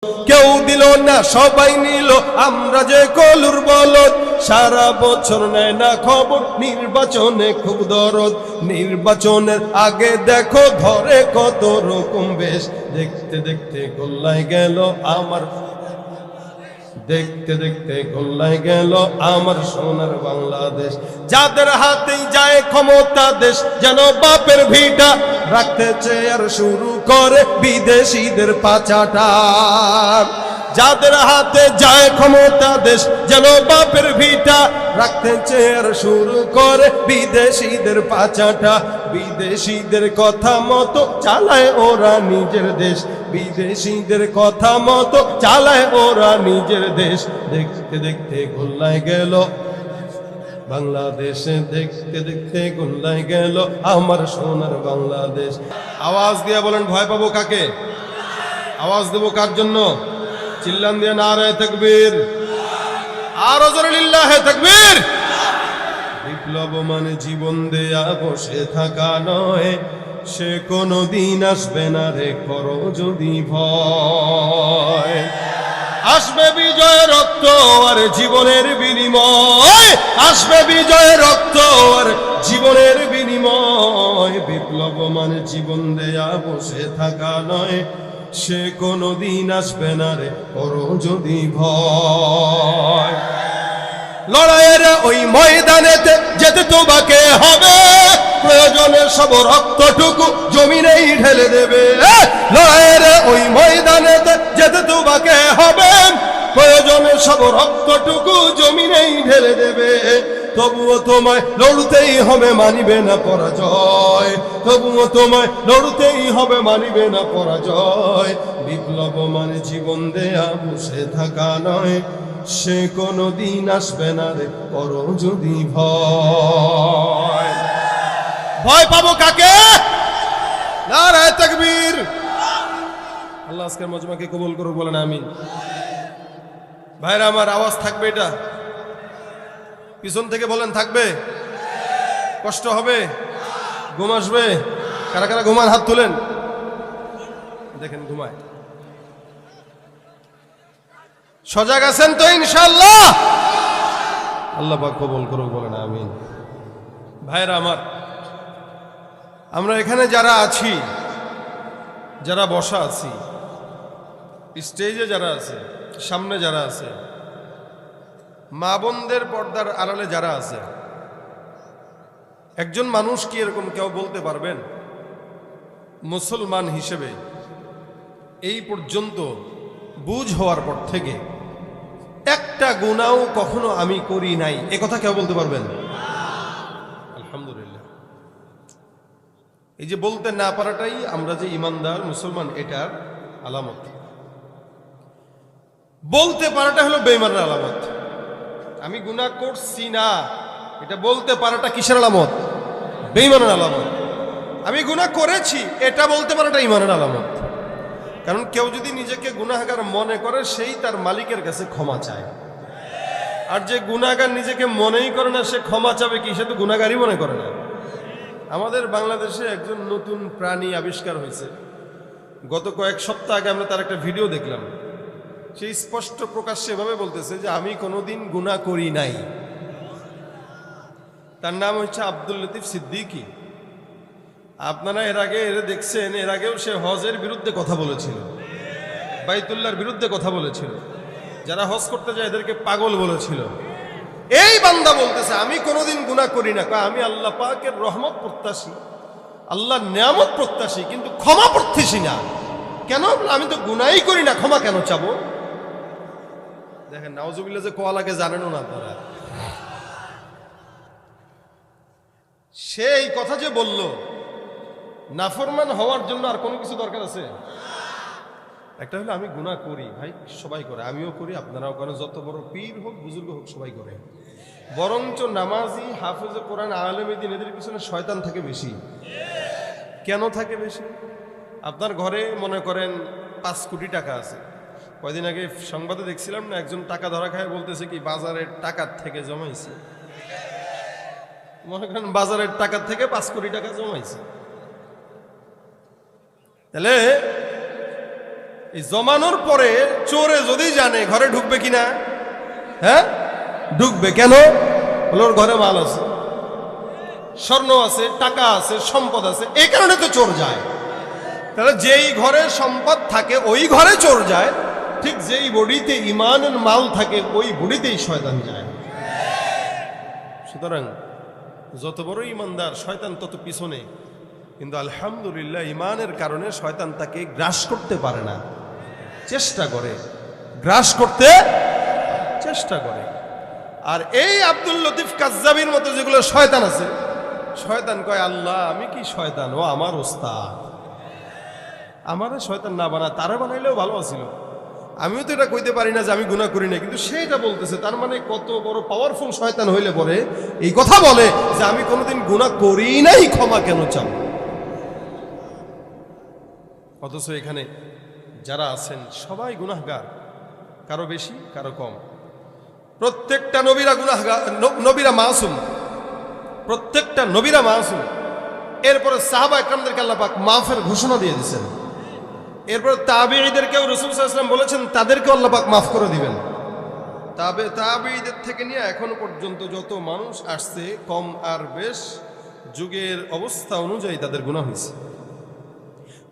কেউ দিল না সবাই নিল আমরা যে কলুর বলদ সারা বছর নেয় না খবর নির্বাচনে খুব দরদ নির্বাচনের আগে দেখো ধরে কত রকম বেশ দেখতে দেখতে গোল্লায় গেল আমার দেখতে দেখতে গোল্লায় গেল আমার সোনার বাংলাদেশ যাদের হাতেই যায় ক্ষমতা দেশ যেন বাপের ভিটা রাখতে চেয়ার শুরু করে বিদেশিদের পাচাটা যাদের হাতে যায় ক্ষমতা দেশ যেন বাপের ভিটা রাখতে চেয়ার শুরু করে বিদেশিদের পাচাটা বিদেশিদের কথা মতো চালায় ওরা নিজের দেশ বিদেশিদের কথা মতো চালায় ওরা নিজের দেশ দেখতে দেখতে গোল্লায় গেল বাংলাদেশে দেখতে দেখতে গোল্লায় গেল আমার সোনার বাংলাদেশ আওয়াজ দিয়ে বলেন ভয় পাবো কাকে আওয়াজ দেবো কার জন্য চিল্লান দিয়ে নারায়ে তাকবীর আর জোরে লিল্লাহে তাকবীর বিপ্লব মানে জীবন দেয়া বসে থাকা নয় সে কোনদিন আসবে না রে করো যদি ভয় আসবে বিজয় রক্ত আর জীবনের বিনিময় আসবে বিজয় রক্ত আর জীবনের বিনিময় বিপ্লব মানে জীবন দেয়া বসে থাকা নয় সে কোনদিন আসবে না রে করো যদি ভয় লড়াইয়ের ওই ময়দানেতে যেতে তোমাকে হবে প্রয়োজনে সব রক্তটুকু জমিনেই ঢেলে দেবে লড়াইয়ের ওই ময়দানেতে যেতে তোমাকে হবে প্রয়োজনে সব রক্তটুকু জমিনেই ঢেলে দেবে তবুও তোমায় লড়তেই হবে মানিবে না পরাজয় তবুও তোমায় লড়তেই হবে মানিবে না পরাজয় বিপ্লব মানে জীবন দেয়া বসে থাকা নয় সে কোনদিন আসবে না রে করো যদি ভয় ভয় পাবো কাকে নারায়ে তাকবীর আল্লাহ আজকের মজমাকে কবুল করুক বলেন আমিন ভাইরা আমার আওয়াজ থাকবে এটা পিছন থেকে বলেন থাকবে কষ্ট হবে ঘুম আসবে কারা কারা ঘুমান হাত তুলেন দেখেন ঘুমায় সজাগ আছেন তো ইনশাআল্লাহ আল্লাহ পাক কবুল করুক বলেন আমিন ভাইরা আমার আমরা এখানে যারা আছি যারা বসা আছি স্টেজে যারা আছে সামনে যারা আছে মা বোনদের পর্দার আড়ালে যারা আছে একজন মানুষ কি এরকম কেউ বলতে পারবেন মুসলমান হিসেবে এই পর্যন্ত বুঝ হওয়ার পর থেকে একটা গুনাহও কখনো আমি করি নাই এ কথা কেউ বলতে পারবেন আলহামদুলিল্লাহ এই যে বলতে না পারাটাই আমরা যে ইমানদার মুসলমান এটার আলামত বলতে পারাটা হলো বেঈমানের আলামত আমি গুনাহ করছি না এটা বলতে পারাটা কিসের আলামত বেঈমানের আলামত আমি গুনাহ করেছি এটা বলতে পারাটা ঈমানের আলামত কারণ কেউ যদি নিজেকে গুনাহগার মনে করে সেই তার মালিকের কাছে ক্ষমা চায় আর যে গুনাহগার নিজেকে মনেই করে না সে ক্ষমা চাবে কি সে তো গুনাহগারই মনে করে না আমাদের বাংলাদেশে একজন নতুন প্রাণী আবিষ্কার হয়েছে গত কয়েক সপ্তাহ আগে আমরা তার একটা ভিডিও দেখলাম সেই স্পষ্ট প্রকাশ্যে এভাবে বলতেছে যে আমি কোনোদিন গুনাহ করি নাই তার নাম হচ্ছে আব্দুল লতিফ সিদ্দিকী আপনারা এর আগে এর দেখছেন এর আগেও সে হজের বিরুদ্ধে কথা বলেছিল বাইতুল্লাহর বিরুদ্ধে কথা বলেছিল যারা হজ করতে যায় এদেরকে পাগল বলেছিল এই বান্দা বলতেছে আমি কোনোদিন গুনাহ করি না আমি আল্লাহ পাকের রহমত প্রত্যাশী আল্লাহর নিয়ামত প্রত্যাশী কিন্তু ক্ষমা প্রত্যাশী না কেন আমি তো গুনাহই করি না ক্ষমা কেন চাবো দেখেন নাউজুবিল্লাহ যে কোয়া লাগে জানেনও না আপনারা সেই কথা যে বলল নাফরমান হওয়ার জন্য আর কোনো কিছু দরকার আছে একটা হলো আমি গুনাহ করি ভাই সবাই করে আমিও করি আপনারাও করেন যত বড় পীর হোক বুজুর্গ হোক সবাই করে বরঞ্চ নামাজি হাফেজে কোরআন আলেমে দ্বীন এদের পিছনে শয়তান থাকে বেশি কেন থাকে বেশি আপনার ঘরে মনে করেন 5 কোটি টাকা আছে কয়দিন আগে সংবাদে দেখছিলাম না একজন টাকা ধরা খায় বলতেছে কি বাজারের টাকার থেকে জমাইছে মনে করেন বাজারের টাকার থেকে 5 কোটি টাকা জমাইছে তাহলে এই জমানোর পরে চোরে যদি জানে ঘরে ঢুকবে কিনা, হ্যাঁ ঢুকবে। কেন? বলে ওর ঘরে মাল আছে, স্বর্ণ আছে, টাকা আছে, সম্পদ আছে, এই কারণে তো চোর যায়। তাহলে যেই ঘরে সম্পদ থাকে ওই ঘরে চোর যায়, ঠিক যেই বডিতে ইমানের মাল থাকে ওই বডিতেই শয়তান যায়। সুতরাং যত বড় ইমানদার শয়তান তত পিছনে, কিন্তু আলহামদুলিল্লাহ ইমানের কারণে শয়তান তাকে গ্রাস করতে পারে না, চেষ্টা করে, গ্রাস করতে চেষ্টা করে। আর এই আব্দুল লতিফ কাজ্জাবির মতো যেগুলো শয়তান আছে, শয়তান কয় আল্লাহ আমি কি শয়তান, ও আমার ওস্তাদ, আমারে শয়তান না বানা, তারা বানাইলেও ভালো আছিল। আমিও তো এটা কইতে পারি না যে আমি গুনাহ করি না, কিন্তু সেটা বলতেছে। তার মানে কত বড় পাওয়ারফুল শয়তান হইলে পরে এই কথা বলে যে আমি কোনোদিন গুনাহ করি নাই, ক্ষমা কেন চাও? অথচ এখানে যারা আছেন সবাই গুনাহগার, কারো বেশি কারো কম। প্রত্যেকটা নবীরা গুনাহগার, নবীরা মাসুম, প্রত্যেকটা নবীরা মাসুম। এরপরে সাহাবা একরামদেরকে আল্লাহ পাক মাফের ঘোষণা দিয়ে দিয়েছেন। এরপর তাবেঈদেরকেও রাসূল সাল্লাল্লাহু আলাইহি ওয়াসাল্লাম বলেছেন তাদেরকেও আল্লাহ পাক মাফ করে দিবেন। তাবেঈদের থেকে নিয়ে এখনো পর্যন্ত যত মানুষ আসছে, কম আর বেশ, যুগের অবস্থা অনুযায়ী তাদের গুনাহ হয়েছে।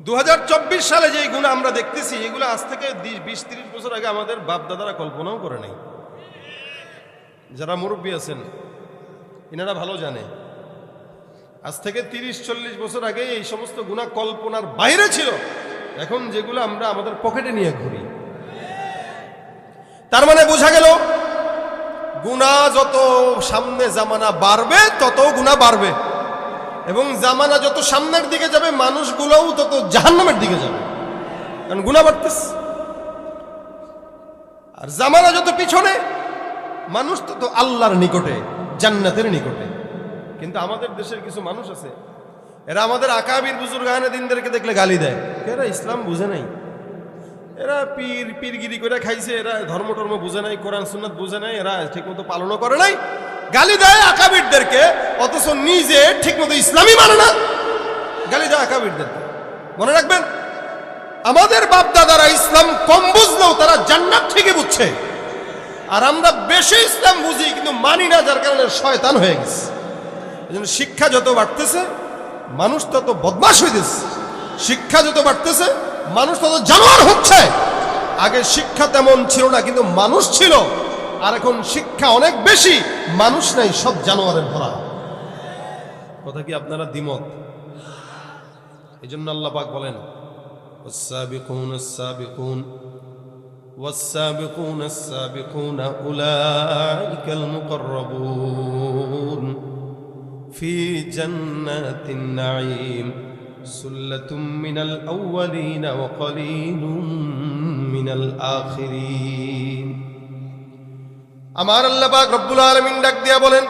2024 সালে যে গুনাহ আমরা দেখতেছি, এগুলো আজ থেকে 20-30 বছর আগে আমাদের বাপ দাদারা কল্পনাও করে নাই। যারা মুরব্বী আছেন এনারা ভালো জানে, আজ থেকে 30-40 বছর আগে এই সমস্ত গুনাহ কল্পনার বাইরে ছিল। এখন যেগুলো আমরা আমাদের পকেটে নিয়ে ঘুরি, তার মানে বোঝা গেল গুনাহ যত সামনে জামানা বাড়বে তত গুনাহ বাড়বে, এবং জামানা যত সামনের দিকে যাবে মানুষগুলোও তত জাহান্নামের দিকে যাবে, কারণ গুনাহ বাড়তেছে। আর জামানা যত পিছনে, মানুষ তত আল্লাহর নিকটে, জান্নাতের নিকটে। কিন্তু আমাদের দেশের কিছু মানুষ আছে, এরা আমাদের আকাবির বুজুর্গানে দিনদেরকে দেখলে গালি দেয়। এরা ইসলাম বুঝে নাই, এরা পীরগিরি করে খাইছে, এরা ধর্ম টর্ম বুঝে নাই, কোরআন সুন্নাত বুঝে নাই, এরা ঠিকমতো পালনও করে নাই, গালি দেয় আকাবিরদেরকে, অথচ নিজে ঠিকমতো ইসলামই মানে না, গালি দেয় আকাবিরদেরকে। মনে রাখবেন, আমাদের বাপ দাদারা ইসলাম কম বুঝলেও তারা জান্নাত ঠিকই বুঝছে, আর আমরা বেশি ইসলাম বুঝি কিন্তু মানি না, যার কারণে শয়তান হয়ে গেছে। এজন্য শিক্ষা যত বাড়তেছে মানুষ তত বদমাশ হইতেছে, শিক্ষা যত বাড়তেছে মানুষ তত জানোয়ার হচ্ছে। আগে শিক্ষা তেমন ছিল না, কিন্তু মানুষ ছিল, আর এখন শিক্ষা অনেক বেশি, মানুষ নাই, সব জানোয়ারের ভরা। কথা কি আপনারা দ্বিমত? এই জন্য আল্লাহ পাক বলেন والسابقون السابقون والسابقون السابقون أولئك المقربون في جنات النعيم سلة من الأولين وقليل من الآخرين। আমার আল্লাহ পাক রব্বুল আলামিন ডাক দিয়া বলেন,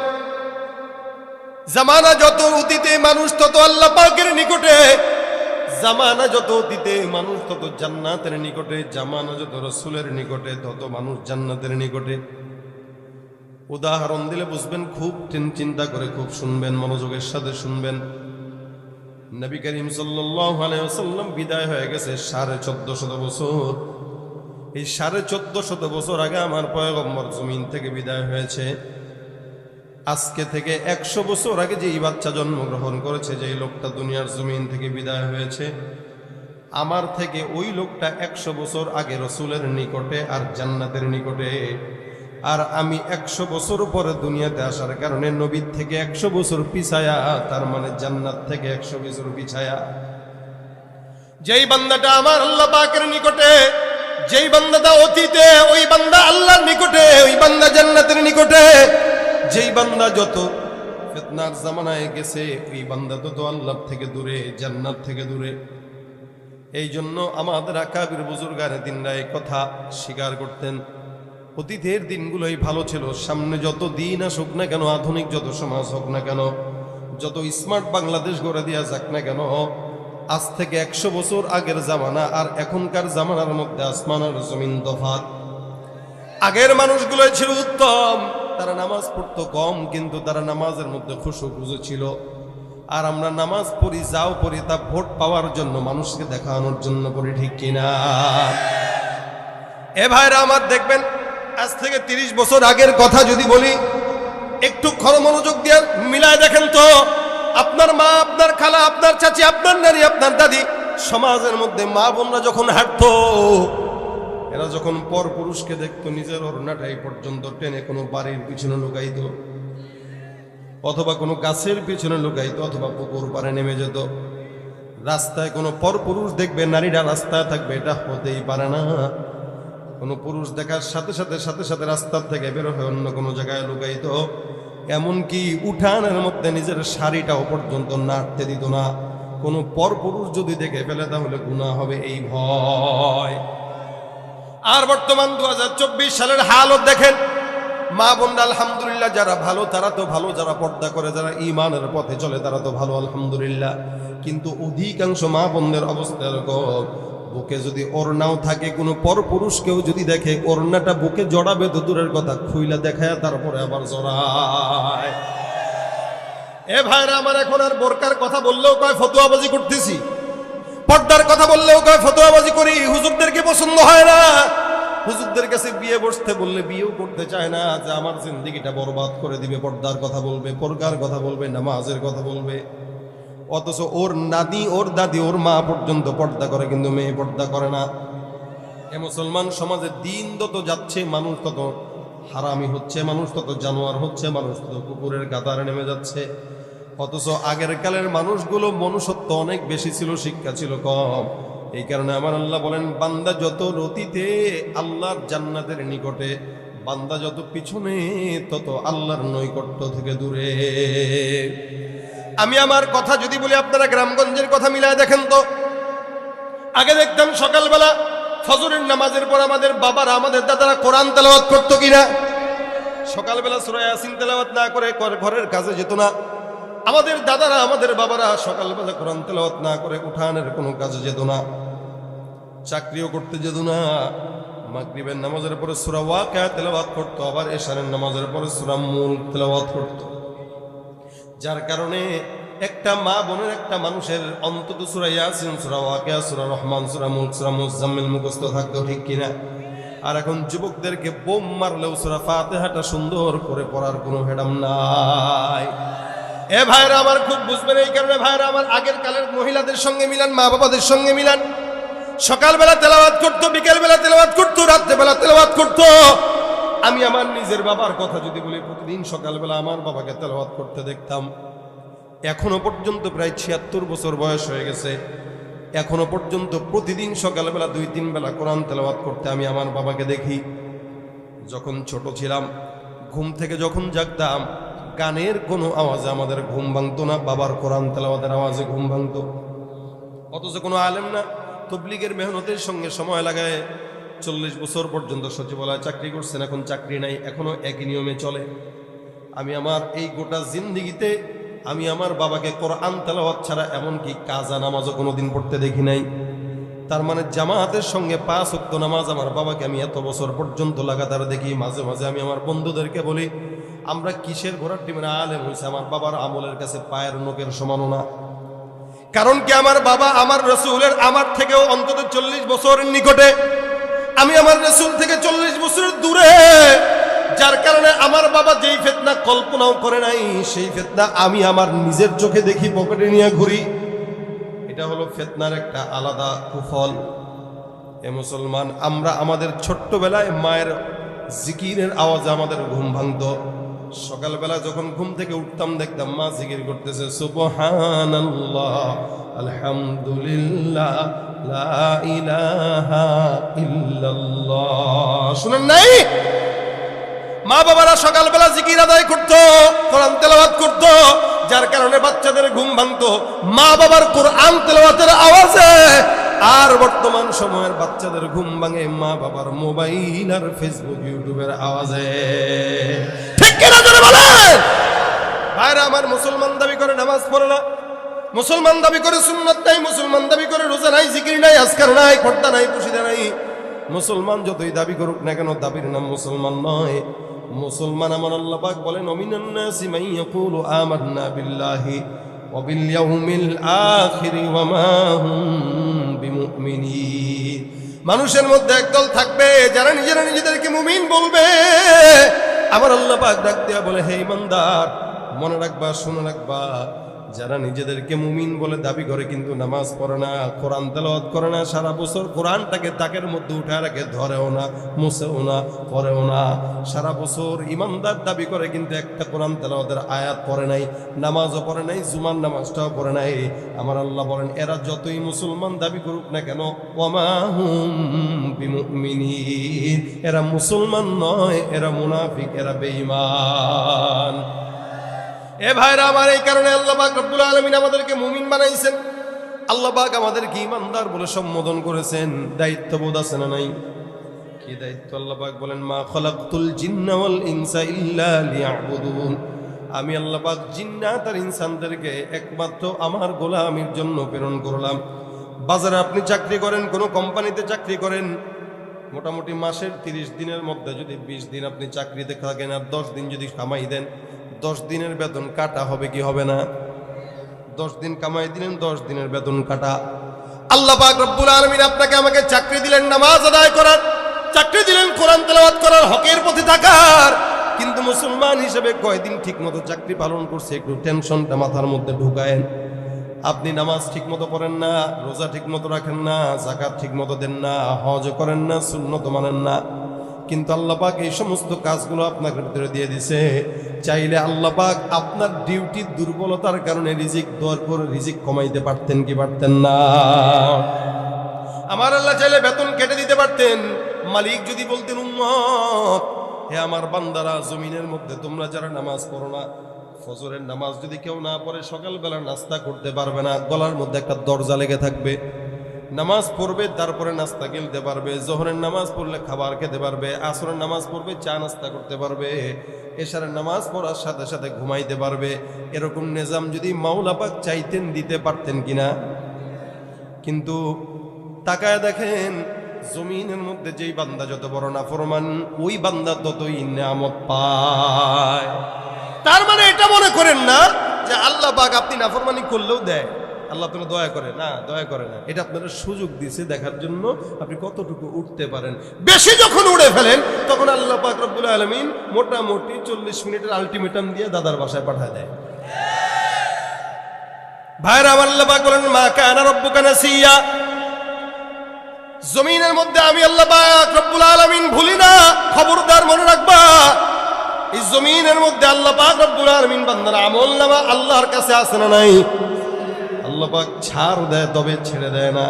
জামানা যত অতীতে মানুষ তত আল্লাহ পাকের নিকটে, জামানা যত অতীতে মানুষ তত জান্নাতের নিকটে, জামানা যত রাসূলের নিকটে তত মানুষ জান্নাতের নিকটে। উদাহরণ দিলে বুঝবেন, খুব চিন্তা করে খুব শুনবেন, মনোযোগের সাথে শুনবেন। নবী করিম সাল্লাল্লাহু আলাইহি ওয়াসাল্লাম বিদায় হয়ে গেছে 1450 বছর। এই 1450 বছর আগে আমার পয়গম্বর জমিন থেকে বিদায় হয়েছে। আজকে থেকে 100 বছর আগে যেই বাচ্চা জন্মগ্রহণ করেছে, যেই লোকটা দুনিয়ার জমিন থেকে বিদায় হয়েছে, আমার থেকে ওই লোকটা 100 বছর আগে রাসূলের নিকটে আর জান্নাতের নিকটে। আর আমি 100 বছর পরে দুনিয়াতে আসার কারণে নবীর থেকে 100 বছর পিছায়া, তার মানে জান্নাত থেকে 100 বছর পিছায়া। যেই বান্দাটা আমার আল্লাহ পাকের নিকটে, যেই বান্দাটা অতীতে, ওই বান্দা আল্লাহর নিকটে, ওই বান্দা জান্নাতের নিকটে। যেই বান্দা যত ফিতনার জামানায় গেছে, ওই বান্দা তত আল্লাহ থেকে দূরে, জান্নাত থেকে দূরে। এই জন্য আমাদের আকাবির বুজুর্গানে দিনরা এই কথা স্বীকার করতেন, অতীতের দিনগুলোই ভালো ছিল। সামনে যত দিন আসুক না কেন, আধুনিক যত সমাজ হোক না কেন, যত স্মার্ট বাংলাদেশ গড়ে দেওয়া যাক না কেন, আজ থেকে 100 বছর আগের জামানা আর এখনকার জামানার মধ্যে আসমান আর জমিন তফাৎ। আগের মানুষগুলোই ছিল উত্তম, তারা নামাজ পড়তো কম, কিন্তু তারা নামাজের মধ্যে খুশু খুশু ছিল। আর আমরা নামাজ পড়ি, যাও পড়ি তা ভোট পাওয়ার জন্য, মানুষকে দেখানোর জন্য পড়ি, ঠিক কিনা? এ ভাইরা আমার, দেখবেন আজ থেকে 30 বছর আগের কথা যদি বলি, একটু মনোযোগ দিয়ে মিলায় দেখেন তো, আপনার মা, আপনার খালা, আপনার চাচি, আপনার নানি, আপনার দাদি, সমাজের মধ্যে মা বোনরা যখন হাঁটতো, এরা যখন পর পুরুষকে দেখতো, নিজের ওড়নাটাই পর্যন্ত টেনে কোনো বাড়ির পিছনে লুকাইত, অথবা কোনো গাছের পিছনে লুকাইতো, অথবা পুকুর পাড়ে নেমে যেত। রাস্তায় কোনো পর পুরুষ দেখবে, নারীরা রাস্তায় থাকবে, এটা হতেই পারে না। কোনো পুরুষ দেখার সাথে সাথে রাস্তার থেকে বের হয়ে অন্য কোনো জায়গায় লুকাইতো। এমনকি উঠানের মধ্যে নিজের শাড়িটাও পর্যন্ত নাড়তে দিত না। কোনো পর পুরুষ যদি দেখে ফেলে তাহলে গুনাহ হবে, এই ভয়। আর বর্তমান 2024 সালের হালত দেখেন, মা বোনরা আলহামদুলিল্লাহ যারা ভালো তারা তো ভালো, যারা পর্দা করে, যারা ঈমানের পথে চলে তারা তো ভালো আলহামদুলিল্লাহ। কিন্তু অধিকাংশ মা বোনদের অবস্থা এরকম, বুকে যদি ওড়নাও থাকে, কোনো পর পুরুষকেও যদি দেখে, ওড়নাটা বুকে জড়াবে তো দূরের কথা, খুইলা দেখায় তারপরে আবার জড়ায়। এ ভাইরা আমার, এখন আর বোরকার কথা বললেও কয় ফতোয়াবাজি করতেছি, পর্দার কথা বললেও কয় ফতোয়াবাজি করি, হুজুরদেরকে পছন্দ হয় না। হুজুরদের কাছে বিয়ে বসতে বললে বিয়েও করতে চায় না, যে আমার জিন্দেগিটা বরবাদ করে দিবে। পর্দার কথা বলবে, পর্দার কথা বলবে, নামাজের কথা বলবে। অথচ ওর নাতি, ওর দাদি, ওর মা পর্যন্ত পর্দা করে, কিন্তু মেয়ে পর্দা করে না। এ মুসলমান সমাজে দিন যত যাচ্ছে, মানুষ তত হারামি হচ্ছে, মানুষ তত জানোয়ার হচ্ছে, মানুষ তত কুকুরের গাদারে নেমে যাচ্ছে। অথচ আগের কালের মানুষগুলো মনুষ্যত্ব অনেক বেশি ছিল, শিক্ষা ছিল কম। এই কারণে আমার আল্লাহ বলেন, বান্দা যত রতিতে আল্লাহর জান্নাতের নিকটে, বান্দা যত পিছনে তত আল্লাহর নৈকট্য থেকে দূরে। আমি আমার কথা যদি বলি, আপনারা গ্রামগঞ্জের কথা মিলায় দেখেন তো। আগে দেখতাম সকালবেলা ফজরের নামাজের পর আমাদের বাবারা, আমাদের দাদারা কোরআন তেলাওয়াত করতো কিনা? সকালবেলা সূরা ইয়াসিন তেলাওয়াত না করে ঘরের কাজে যেত না। আমাদের দাদারা, আমাদের বাবারা সকালবেলা কোরআন তেলাওয়াত না করে উঠানের কোনো কাজে যেত না, চাকরিও করতে যেত না। মাগরিবের নামাজের পরে সূরা ওয়াকিয়া তেলাওয়াত করতো, আবার এশারের নামাজের পরে সূরা মুলক তেলাওয়াত করতো। যার কারণে একটা মা বোনের, একটা মানুষের অন্তত সূরা ইয়াসিন, সূরা ওয়াকিয়া, সূরা রহমান, সূরা মুলক, সূরা মুজাম্মিল মুখস্থ থাকতো, ঠিক কিনা? আর এখন যুবকদেরকে বোম মারলেও সূরা ফাতিহাটা সুন্দর করে পড়ার কোনো হেডাম নাই। এ ভাইরা আমার, খুব বুঝবেন। এই কারণে ভাইরা আমার, আগের কালের মহিলাদের সঙ্গে মিলান, মা বাবাদের সঙ্গে মিলান। সকালবেলা তেলাওয়াত করতো, বিকেলবেলা তেলাওয়াত করতো, রাত্রেবেলা তেলাওয়াত করতো। আমি আমার নিজের বাবার কথা যদি বলি, প্রতিদিন সকালবেলা আমার বাবাকে তেলাওয়াত করতে দেখতাম। এখনো পর্যন্ত প্রায় 76 বছর বয়স হয়ে গেছে, এখনো পর্যন্ত প্রতিদিন সকালবেলা 2-3 বেলা কোরআন তেলাওয়াত করতে আমি আমার বাবাকে দেখি। যখন ছোট ছিলাম, ঘুম থেকে যখন জাগতাম, গানের কোনো আওয়াজে আমাদের ঘুম ভাঙতো না, বাবার কোরআন তেলাওয়াতের আওয়াজে ঘুম ভাঙতো। অথচ কোনো আলেম না, তবলিগের মেহনতের সঙ্গে সময় লাগায় 40 বছর পর্যন্ত সচিবালয়ে চাকরি করছেন, এখন চাকরি নাই, এখনো একই নিয়মে চলে। আমি আমার এই গোটা জিন্দেগিতে আমি আমার বাবাকে কোরআন তেলাওয়াত ছাড়া এমনকি কাজা নামাজও কোনোদিন পড়তে দেখি নাই। তার মানে জামাতের সঙ্গে 5 ওয়াক্ত নামাজ আমার বাবাকে আমি এত বছর পর্যন্ত লাগাতার দেখি। মাঝে মাঝে আমি আমার বন্ধুদেরকে বলি, আমরা কিসের ঘোড়ার টিমের আলেম হয়েছে, আমার বাবার আমলের কাছে পায়ের নখের সমানও না। কারণ কি, আমার বাবা আমার রাসূলের, আমার থেকেও অন্তত 40 বছরের নিকটে, আমি আমার রাসূল থেকে 40 বছরের দূরে। যার কারণে আমার বাবা যেই ফিতনা কল্পনাও করে নাই, সেই ফিতনা আমি আমার নিজের চোখে দেখি, পকেটে নিয়ে ঘুরি। এটা হলো ফিতনার একটা আলাদা কুফল। এ মুসলমান, আমরা আমাদের ছোট্টবেলায় মায়ের জিকিরের আওয়াজে আমাদের ঘুম ভাঙতো। সকালবেলা যখন ঘুম থেকে উঠতাম, দেখতাম মা জিকির করতেছে, সুবহানাল্লাহ, আলহামদুলিল্লাহ, লা ইলাহা ইল্লাল্লাহ। শুনেন নাই? মা বাবারা সকালবেলা জিকির আদায় করতো, কোরআন তেলাওয়াত করতো, যার কারণে বাচ্চাদের ঘুম ভাঙতো মা বাবার কোরআন তেলাওয়াতের আওয়াজে। আর বর্তমান সময়ের বাচ্চাদের ঘুম ভাঙে মা বাবার মোবাইল আর ফেসবুক, ইউটিউবের আওয়াজে। ঠিক কিনা জোরে বলেন? ভাইরা আমার, মুসলমান দাবি করে নামাজ পড়ে না, মুসলমান দাবি করে সুন্নাত নাই, মুসলমান দাবি করে রোজা নাই, জিকির নাই, আজকার নাই, পর্দা নাই, পুশিদা নাই। মুসলমান যতই দাবি করুক না কেন, দাবির নাম মুসলমান নয়। মুসলমান আমার আল্লাহ পাক বলেন, ওমিনান নাসি মান ইয়াকুলু আমান্না বিল্লাহি ওয়াবিল ইয়াউমিল আখিরি ওয়া মা হুম বিমুমিনিন। মানুষের মধ্যে একদল থাকবে যারা নিজেরা নিজেদেরকে মুমিন বলবে। আমার আল্লাহ পাক ডাক দিয়া বলে, হে ইমানদার, মনে রাখবা, শুনে রাখবা, যারা নিজেদেরকে মুমিন বলে দাবি করে কিন্তু নামাজ পড়ে না, কোরআন তেলাওয়াত করে না, সারা বছর কোরআনটাকে তাকের মধ্যে উঠে রাখে, ধরেও না, মুছেও না, পড়েও না, সারা বছর ইমানদার দাবি করে কিন্তু একটা কোরআন তেলাওয়াতের আয়াত পড়ে নাই, নামাজও পড়ে নাই, জুমার নামাজটাও পড়ে নাই। আমার আল্লাহ বলেন, এরা যতই মুসলমান দাবি করুক না কেন, ওয়ামা হুম বিমুমিনিন, এরা মুসলমান নয়, এরা মুনাফিক, এরা বেঈমান। এ ভাইরা আমার, এই কারণে আল্লাহ পাক রব্বুল আলামিন আমাদেরকে মুমিন বানাইছেন। আল্লাহ পাক আমাদেরকে ঈমানদার বলে সম্বোধন করেছেন। দায়িত্ববোধ আছে না নাই? কি দায়িত্ব? আল্লাহ পাক বলেন, মা খালাকতুল জিন্না ওয়াল ইনসা ইল্লা লিয়াবুদুন, আমি আল্লাহ পাক জিন্নাত আর ইনসানদেরকে একমাত্র আমার গোলামির জন্য প্রেরণ করলাম। বাজারে আপনি চাকরি করেন, কোনো কোম্পানিতে চাকরি করেন, মোটামুটি মাসের 30 দিনের মধ্যে যদি 20 দিন আপনি চাকরিতে থাকেন আর 10 দিন যদি কামাই দেন, 10 দিনের বেতন কাটা হবে কি হবে না? 10 দিন কামাই দিলেন, 10 দিনের বেতন কাটা। আল্লাহ পাক রব্বুল আলামিন আপনাকে আমাকে চাকরি দিলেন নামাজ আদায় করার, চাকরি দিলেন কোরআন তেলাওয়াত করার, হকের পথে থাকার। কিন্তু মুসলমান হিসেবে কয়দিন ঠিক মতো চাকরি পালন করছে একটু টেনশনটা মাথার মধ্যে ঢুকায়েন। আপনি নামাজ ঠিক মতো পড়েন না, রোজা ঠিক মতো রাখেন না, যাকাত ঠিক মতো দেন না, হজ করেন না, সুন্নত মানেন না, কিন্তু আল্লাহ পাক এই সমস্ত কাজগুলো আপনাকে ভিতরে দিয়ে দিছে। চাইলে আল্লাহ পাক আপনার ডিউটির দুর্বলতার কারণে রিজিক দেওয়ার পর রিজিক কমাইতে পারতেন কি পারতেন না? আমার আল্লাহ চাইলে বেতন কেটে দিতে পারতেন। মালিক যদি বলতেন, উম্মত, হে আমার বান্দারা, জমিনের মধ্যে তোমরা যারা নামাজ পড়ো না, ফজরের নামাজ যদি কেউ না পড়ে সকালবেলা নাস্তা করতে পারবে না, গলার মধ্যে একটা দরজা লেগে থাকবে। নামাজ পড়বে, তারপরে নাস্তা খেলতে পারবে, জোহরের নামাজ পড়লে খাবার খেতে পারবে, আসরের নামাজ পড়বে, চা নাস্তা করতে পারবে, এশারের নামাজ পড়ার সাথে সাথে ঘুমাইতে পারবে। এরকম নিজাম যদি মাওলা পাক চাইতেন দিতে পারতেন কিনা? কিন্তু তাকায় দেখেন, জমিনের মধ্যে যেই বান্দা যত বড় নাফরমান, ওই বান্দা ততই নিয়ামত পায়। তার মানে এটা মনে করেন না যে আল্লাহ পাক আপনি নাফরমানি করলেও দেয়, আল্লাহ আপনারা দয়া করে না, দয়া করে না। এটা আপনারা সুযোগ দিয়েছে দেখার জন্য আপনি কতটুকু উঠতে পারেন। বেশি যখন উড়ে ফেলেন তখন আল্লাহ পাক রব্বুল আলামিন মোটামুটি 40 মিনিটের আলটিমেটাম দিয়ে দাদার বাসায় পাঠায় দেয়। ভাইরা আমার, আল্লাহ পাক বলেন, মা কানা রব্বুকা নাসিয়া, জমিনের মধ্যে আমি আল্লাহ পাক রব্বুল আলামিন ভুলি না। খবরদার মনে রাখবা, এই জমিনের মধ্যে আল্লাহ পাক রব্বুল আলামিন বান্দার আমলনামা আল্লাহর কাছে আছে না নাই? আল্লাহ পাক ছাড় দেয়, তবে ছেড়ে দেয় না।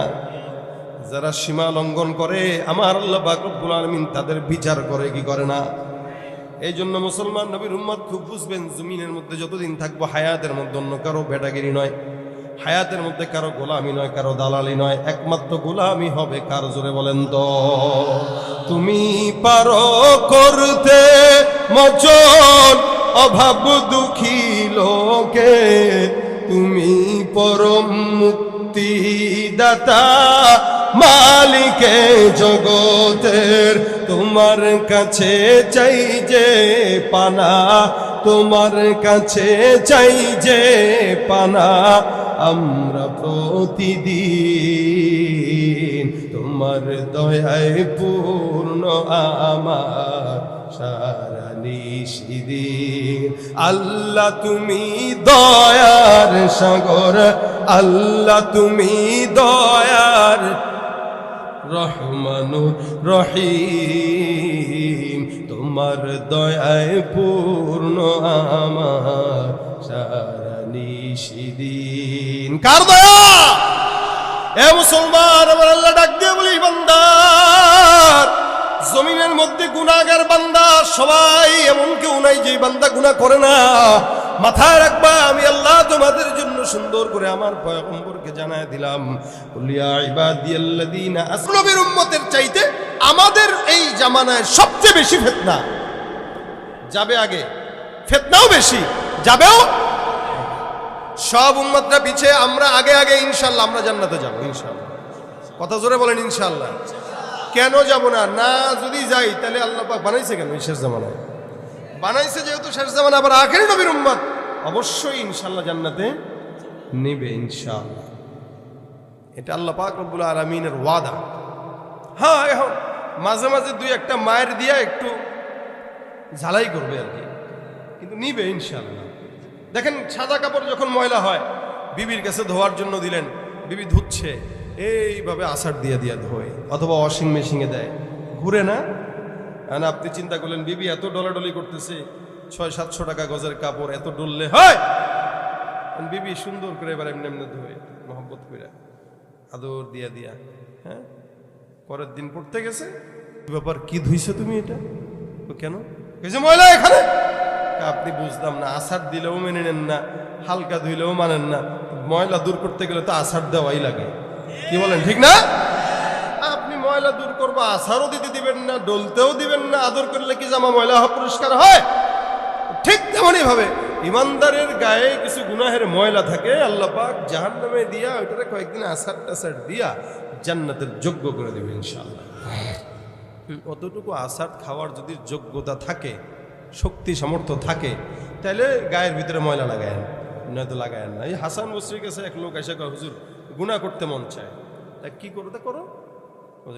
যারা সীমা লঙ্ঘন করে আমার আল্লাহ পাক রব্বুল আলামিন তাদের বিচার করে কি করে না? এই জন্য মুসলমান নবীর উম্মত খুব বুঝবেন, জমিনের মধ্যে যতদিন থাকবো হায়াতের মধ্যে অন্য কারো বেটাগিরি নয়, হায়াতের মধ্যে কারো গোলামি নয়, কারো দালালি নয়, একমাত্র গোলামি হবে কার? জোরে বলেন তো। তুমি পারো করতে মোচন অভাব দুঃখী লোকে, তুমি পরম মুক্তিদাতা মালিকে জগতের, তোমার কাছে চাই যে পানা, তোমার কাছে চাই যে পানা, আমরা প্রতিদিন তোমার দয়ায় পূর্ণ আমার সারা নিশিদিন। আল্লাহ তুমি দয়ার সাগর, আল্লাহ তুমি দয়ার রহমানুর রহিম, তোমার দয়ায় পূর্ণ আমার সারা নিশিদিন। কার দয়া? এ মুসলমান, আমার আল্লাহ ডাক দিয়ে বলি, বান্দার জমিনের মধ্যে গুনাহগার বান্দা সবাই, এমন কেউ নাই যে বান্দা গুনাহ করে না। মাথায় রাখবা, আমি আল্লাহ তোমাদের জন্য সুন্দর করে আমার পয়গম্বরকে জানায় দিলাম, কুলিয়া ইবাদিয়াল্লাযীনা আসলামের উম্মতের চাইতে আমাদের এই জামানায় সবচেয়ে বেশি ফিতনা যাবে আগে, ফিতনাও বেশি যাবেও। সব উম্মতরা পিছে, আমরা আগে আগে। ইনশাআল্লাহ আমরা জান্নাতে যাব, ইনশাআল্লাহ। কথা জোরে বলেন ইনশাআল্লাহ। কেন যাব না? না যদি যাই তাহলে আল্লাহ পাক বানাইছে কেন? শেষ জামানায় বানাইছে, যেহেতু শেষ জামানা, আবার আখেরি নবীর উম্মত, অবশ্যই ইনশাআল্লাহ জান্নাতে নিবে ইনশাআল্লাহ। এটা আল্লাহ পাক রব্বুল আলামিনের ওয়াদা। হ্যাঁ, এখন মাঝে মাঝে দুই একটা মায়ের দিয়া একটু ঝালাই করবে আর কি, কিন্তু নিবে ইনশাআল্লাহ। দেখেন সাদা কাপড় যখন ময়লা হয়, বিবির কাছে ধোয়ার জন্য দিলেন, বিবি ধুচ্ছে, এইভাবে আষাঢ় দিয়ে দিয়া ধোয়, অথবা ওয়াশিং মেশিনে দেয়, ঘুরে না। আর আপনি চিন্তা করলেন বিবি এত ডলাডলি করতেছে, 600-700 টাকা গজের কাপড় এত ডললে হয়? বিবি সুন্দর করে এবার এমনি এমনি ধোয়, মহব্বত করে আদর দিয়া দিয়া। হ্যাঁ, পরের দিন পড়তে গেছে, ব্যাপার কি ধুইছো তুমি এটা? কেন? ময়লা এখানে। আপনি বুঝলাম না, আষাঢ় দিলেও মেনে নেন না, হালকা ধুইলেও মানেন না। ময়লা দূর করতে গেলে তো আষাঢ় দেওয়াই লাগে, কি বলেন ঠিক না? আপনি ময়লা দূর করবো, আষাঢ়ও দিতে দিবেন না, ডলতেও দিবেন না, আদর করলে কি জামা ময়লা পরিষ্কার হয়? ঠিক তেমনই ভাবে ইমানদারের গায়ে কিছু গুনাহের ময়লা থাকে, আল্লাহ পাক জাহান্নামে দিয়া ওইটারে কয়েকদিন আষাঢ় টাষাঢ় দিয়া জান্নাতের যোগ্য করে দেবে ইনশাআল্লাহ। অতটুকু আষাঢ় খাওয়ার যদি যোগ্যতা থাকে, শক্তি সামর্থ্য থাকে, তাহলে গায়ের ভিতরে ময়লা লাগায়েন, নয়তো লাগায়েন না। এই হাসান বসরির কাছে এক লোক এসে কয়, হুজুর গুনাহ করতে মন চায়, তা কি করো? তা করো,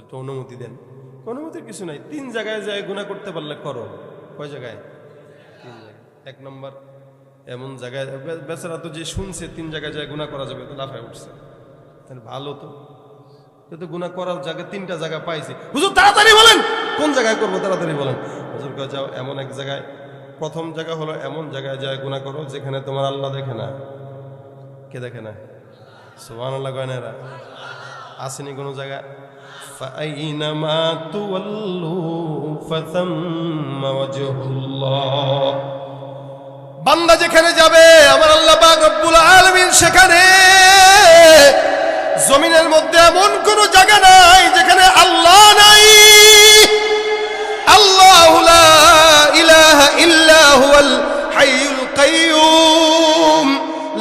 একটু অনুমতি দেন। অনুমতির কিছু নাই, 3 জায়গায় যায় গুনাহ করতে পারলে করো। কয় জায়গায়? 3 জায়গায়। 1 নম্বর এমন জায়গায়, বেচারা তো যে শুনছে 3 জায়গায় যায় গুনাহ করা যাবে, তো লাফায় উঠছে, তাহলে ভালো তো। তো গুনাহ করার জায়গায় 3টা জায়গা পাইছি, হুজুর তাড়াতাড়ি বলেন কোন জায়গায় করবো, তাড়াতাড়ি বলেন। হুজুর কয় যাও এমন এক জায়গায়, প্রথম জায়গা হলো এমন জায়গায় যায় গুনাহ করো যেখানে তোমার আল্লাহ দেখে না। কে দেখে না? সুবহানাল্লাহ কয় না এরা? আসেনি কোনো জায়গা? ফাআইনামা তুওয়াল্লু ফাসাম্মা ওয়াজহুল্লাহ। বান্দা যেখানে যাবে আমার আল্লাহ পাক রব্বুল আলামিন সেখানে। জমিনের মধ্যে এমন কোন জায়গা নাই যেখানে আল্লাহ নাই। আল্লাহু লা ইলাহা ইল্লা হুয়াল হাইয়ুল কাইয়্যুম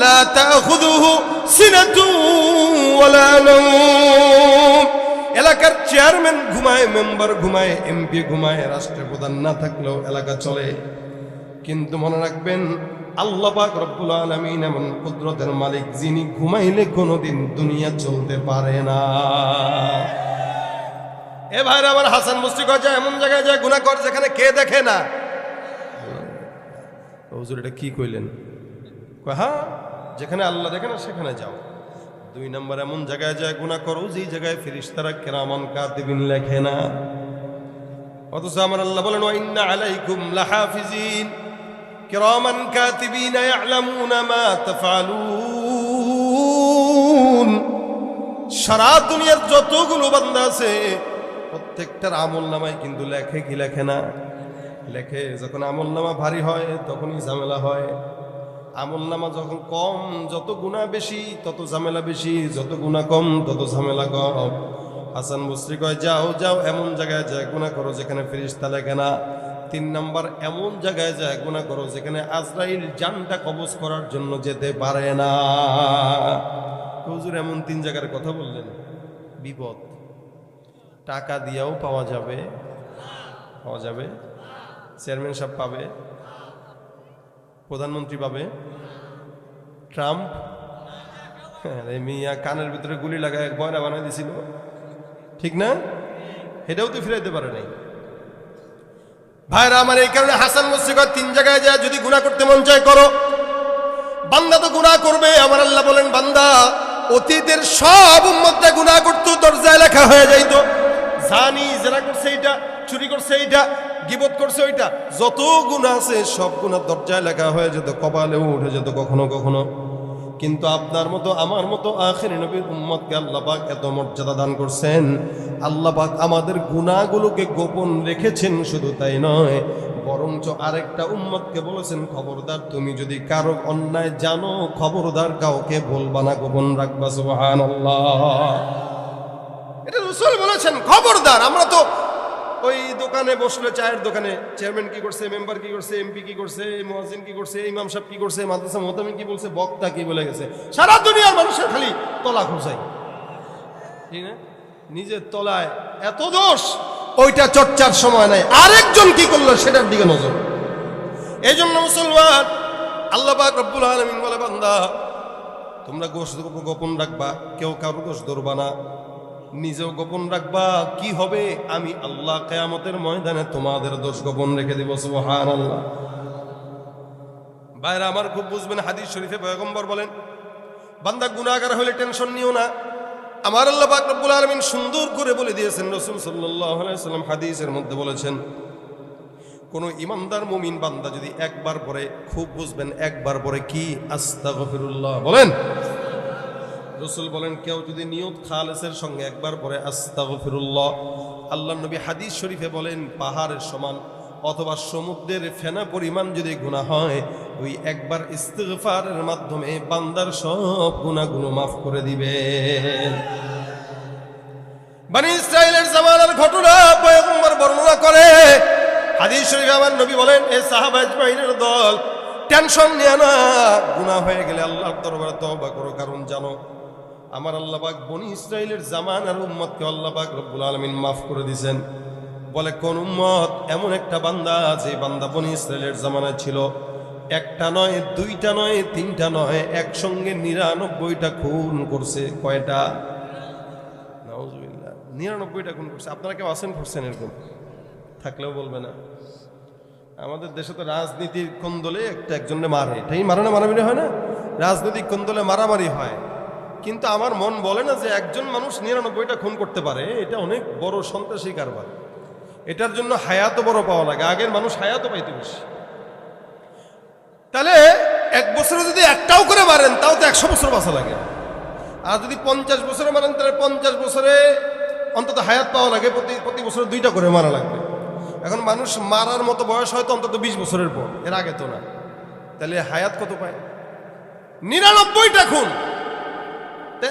লা তাখুযুহু সিনাতুন ওয়ালা নাওম। এলাকার চেয়ারম্যান ঘুমায়, মেম্বার ঘুমায়, এমপি ঘুমায়, রাষ্ট্রপ্রধান না থাকলেও এলাকা চলে। কিন্তু মনে রাখবেন আল্লাহ পাক রব্বুল আলামিন এমন কুদরতের মালিক, যিনি ঘুমাইলে কোনোদিন দুনিয়া চলতে পারে না। এ ভাইরা আমার, হাসান বসরি কয় যায় এমন জায়গায় যায় গুনাহ কর যেখানে কে দেখে না। হুজুর এটা কি কইলেন? কয় হ্যাঁ, যেখানে আল্লাহ দেখে না সেখানে যাও। 2 নম্বর এমন জায়গায় যায় গুনাহ করো যেই জায়গায় ফেরেশতারা কিরামান কাতিবিন লেখে না। অথচ আমার আল্লাহ বলেন ওয়া ইন্না আলাইকুম লাহাফিজিন কিরামান কাতিবিনা ইয়ালামুনা মা তাফআলুন। সারা দুনিয়ার যতগুলো বান্দা আছে প্রত্যেকটার আমলনামায় কিন্তু লেখে কি লেখে না? লেখে। যখন আমলনামা ভারী হয় তখনই ঝামেলা হয়। আমলনামা যখন কম, যত গুনাহ বেশি তত ঝামেলা বেশি, যত গুনাহ কম তত ঝামেলা কম। হাসান বসরি কয় যাও যাও এমন জায়গায় যায় গুনাহ করো যেখানে ফেরেশতা লেখে না। 3 নম্বর এমন জায়গায় যায় গুনাহ করো যেখানে আজরাইল জানটা কবজ করার জন্য যেতে পারে না। হুজুর এমন 3 জায়গার কথা বললেন, বিপদ। টাকা দিয়েও পাওয়া যাবে, পাওয়া যাবে, চেয়ারম্যান সাহেব পাবে, প্রধানমন্ত্রী পাবে, ট্রাম্প মিয়া কানের ভিতরে গুলি লাগায় বয়রা বানাই দিছিল, ঠিক না? এটাও তো ফিরাইতে পারে নাই। ভাইরা আমার, এই কারণে হাসান বসরি কয় 3 জায়গায় যায় যদি গুনাহ করতে মন চায় করো। বান্দা তো গুনাহ করবে। আমার আল্লাহ বলেন বান্দা অতীতের সব উম্মতরা গুনাহ করতো, দরজায় লেখা হয়ে যাইতো। জানি জেনা করছে এইটা, চুরি করছে এইটা, গীবত করছে ওইটা, যত গুনাহ আছে সব গুনাহ দরজায় লেখা হয়ে যেত, কপালেও উঠে যেত কখনো কখনো। কিন্তু আপনার মতো আমার মতো আখিরি নবীর উম্মতকে আল্লাহ পাক এত মর্যাদা দান করছেন। আল্লাহ পাক আমাদের গুনাহগুলোকে গোপন রেখেছেন। শুধু তাই নয়, বরঞ্চ আরেকটা উম্মতকে বলেছেন খবরদার তুমি যদি কারো অন্যায় জানো, খবরদার কাউকে বলবা না, গোপন রাখবা। সুবহানাল্লাহ, এটা রাসূল বলেছেন খবরদার। আমরা তো ওই দোকানে বসলে, চায়ের দোকানে, চেয়ারম্যান কি করছে, মেম্বার কি করছে, এমপি কি করছে, মুয়াজ্জিন কি করছে, ইমাম সাহেব কি করছে, মাদ্রাসা মুহতামিম কি বলছে, বক্তা কি বলে গেছে, সারা দুনিয়ার মানুষের খালি তলা খোঁজাই, ঠিক না? নিজের তলায় এত দোষ, ওইটা চর্চার সময় নাই। আরেকজন কি করলো সেটার দিকে নজর। এই জন্য মুসলমান, আল্লাহ পাক রব্বুল আলামিন বলে বান্দা তোমরা গোশত গোপন রাখবা, কেউ কারো গোশত ধরবা না, নিজেও গোপন রাখবা। কি হবে? আমি আল্লাহ কিয়ামতের ময়দানে তোমাদের দোষ গোপন রেখে দিব। সুবহানাল্লাহ। ভাইরা আমার খুব বুঝবেন, হাদিস শরীফে পয়গম্বর বলেন, বান্দা গুনাহগার হলে টেনশন নিও না, আমার আল্লাহ পাক রব্বুল আলামিন সুন্দর করে বলে দিয়েছেন। রাসূল সাল্লাল্লাহু আলাইহি ওয়াসাল্লাম হাদিসের মধ্যে বলেছেন, কোন ইমানদার মুমিন বান্দা যদি একবার পরে, খুব বুঝবেন, একবার পরে কি আস্তাগফিরুল্লাহ বলেন, রাসূল বলেন কেউ যদি নিয়ত খালেসের সঙ্গে একবার পরে আস্তাগফিরুল্লাহ, আল্লাহর নবী হাদিস শরীফে বলেন পাহাড়ের সমান অথবা সমুদ্রের ফেনা পরিমাণ যদি গুনাহ হয়, ওই একবার ইস্তিগফারের মাধ্যমে বান্দার সব গুনাহগুলো মাফ করে দিবেন। বনি ইসরাইলের জামানার ঘটনা পয়গম্বর বর্ণনা করে হাদিস শরীফে আমার নবী বলেন, এ সাহাবা আজমাইনের দল, টেনশন নিও না, গুনাহ হয়ে গেলে আল্লাহর দরবারে তওবা করো, কারণ জানো আমার আল্লাহ পাক বনি ইসরাইলের জামানার উম্মতকে আল্লাহ পাক রব্বুল আলামিন মাফ করে দিয়েছেন। বলে কোন উম্মত? এমন একটা বান্দা, যে বান্দা বনি ইসরাইলের জামানায় ছিল, একটা নয়, দুইটা নয়, তিনটা নয়, একসঙ্গে 99টা খুন করছে। কয়টা? নাউজুবিল্লাহ, 99টা খুন করছে। আপনারা কেউ আছেন করছেন এরকম? থাকলেও বলবে না। আমাদের দেশে তো রাজনীতির কোন্দলে একজনে মারে, এটাই মারে না, মারামারি হয় না? রাজনৈতিক কোন্দলে মারামারি হয়, কিন্তু আমার মন বলে না যে একজন মানুষ 99টা খুন করতে পারে। এটা অনেক বড় সন্ত্রাসী কারবার। এটার জন্য হায়াতও বড় পাওয়া লাগে, আগের মানুষ হায়াতও পাইতে বেশি। তাহলে এক বছরে যদি একটাও করে মারেন, তাও তো 100 বছর বাঁচা লাগে। আর যদি 50 বছরে মারেন, তাহলে 50 বছরে অন্তত হায়াত পাওয়া লাগে, প্রতি বছরে 2টা করে মারা লাগবে। এখন মানুষ মারার মতো বয়স হয়তো অন্তত 20 বছরের পর, এর আগে তো না। তাহলে হায়াত কত পায়? 99টা খুন।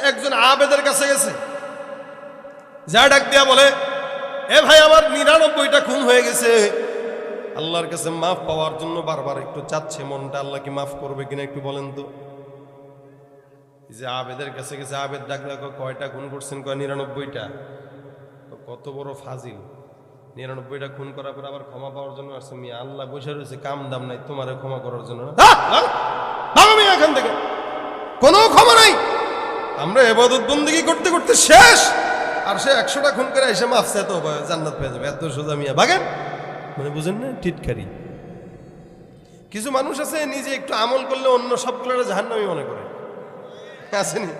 একজন আবেদের কাছে গেছে, যা ডাক দিয়া বলে, এ ভাই, আমার 99টা খুন হয়ে গেছে, আল্লাহর কাছে মাফ পাওয়ার জন্য বারবার একটু চাচ্ছে মনটা, আল্লাহ কি মাফ করবে কিনা একটু বলেন তো। যে আবেদের কাছে গেছে, আবেদ ডাক দেখো, কয়টা খুন করছেন? কয় 99টা। কত বড় ফাজিল! 99টা খুন করার পর আবার ক্ষমা পাওয়ার জন্য আসছে। মিয়া, আল্লাহ বসে রয়েছে, কাম দাম নাই তোমারে ক্ষমা করার জন্য না। এখান থেকে কোনো ক্ষমা নাই। আমরা ইবাদত বন্দেগী করতে করতে শেষ, আর সে 100টা খুন করে এসে মাফ চায়, তো জান্নাত পেয়ে যাবে। এত সোজা মিয়া, ভাগেন। মানে বুঝেন না? টিটকারি। কিছু মানুষ আছে নিজে একটু আমল করলে অন্য সবগুলো জাহান্নামী মনে করে, আসেনি?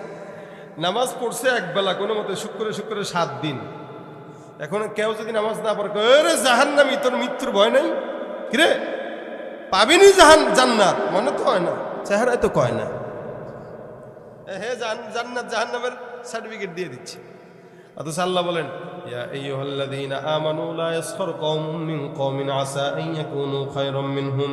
নামাজ পড়ছে একবেলা কোনো মতে, শুক্রে 7 দিন। এখন কেউ যদি নামাজ না পড়ে, রে জাহান্নামী, তোর মৃত্যুর ভয় নাই? কিরে, পাবিনি জান্নাত? মনে তো হয় না, চেহারায় তো কয় না। হে জান্নাত জাহান্নামের সার্টিফিকেট দিয়ে দিচ্ছে। অথচ আল্লাহ বলেন, ইয়া আইয়ুহাল্লাযীনা আমানু লা ইয়াসখার কওমুম মিন কওমিন আসা আন ইয়াকুনু খায়রাম মিনহুম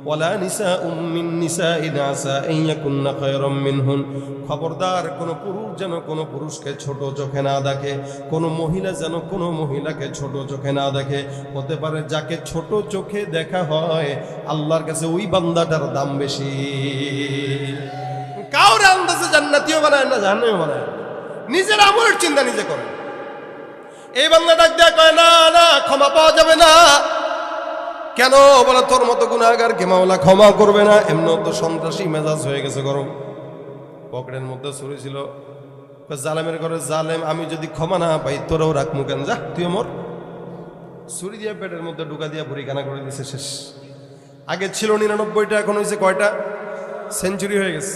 ওয়ালা নিসাউম মিন নিসাইন আসা আন ইয়াকুননা খায়রাম মিনহুন। খবরদার, কোন পুরুষ যেন কোন পুরুষকে ছোট চোখে না দেখে, কোন মহিলা যেন কোন মহিলাকে ছোট চোখে না দেখে। হতে পারে যাকে ছোট চোখে দেখা হয়, আল্লাহর কাছে ওই বান্দাটার দাম বেশি। কাউরে আন্দাজে জান্নাতীও বানায় না, জাহান্নামীও বানায় না, নিজের আমলের চিন্তা নিজে করে। এই বান্দা ডাক দেয়া কয়, না না, ক্ষমা পাওয়া যাবে না। কেন? বলে, তোর মতো গুনাহগারকে মাওলা ক্ষমা করবে না। এমনি তো সন্ত্রাসী মেজাজ হয়ে গেছে গরম। পকেটের মধ্যে ছুরি ছিল, জালেমের ঘরে জালেম, আমি যদি ক্ষমা না পাই তোরাও রাখমু কেন, যা তুই মর। ছুরি দিয়ে পেটের মধ্যে ঢুকা দিয়া ভুড়িখানা করে দিছে, শেষ। আগে ছিল 99টা, এখন হয়েছে কয়টা? সেঞ্চুরি হয়ে গেছে,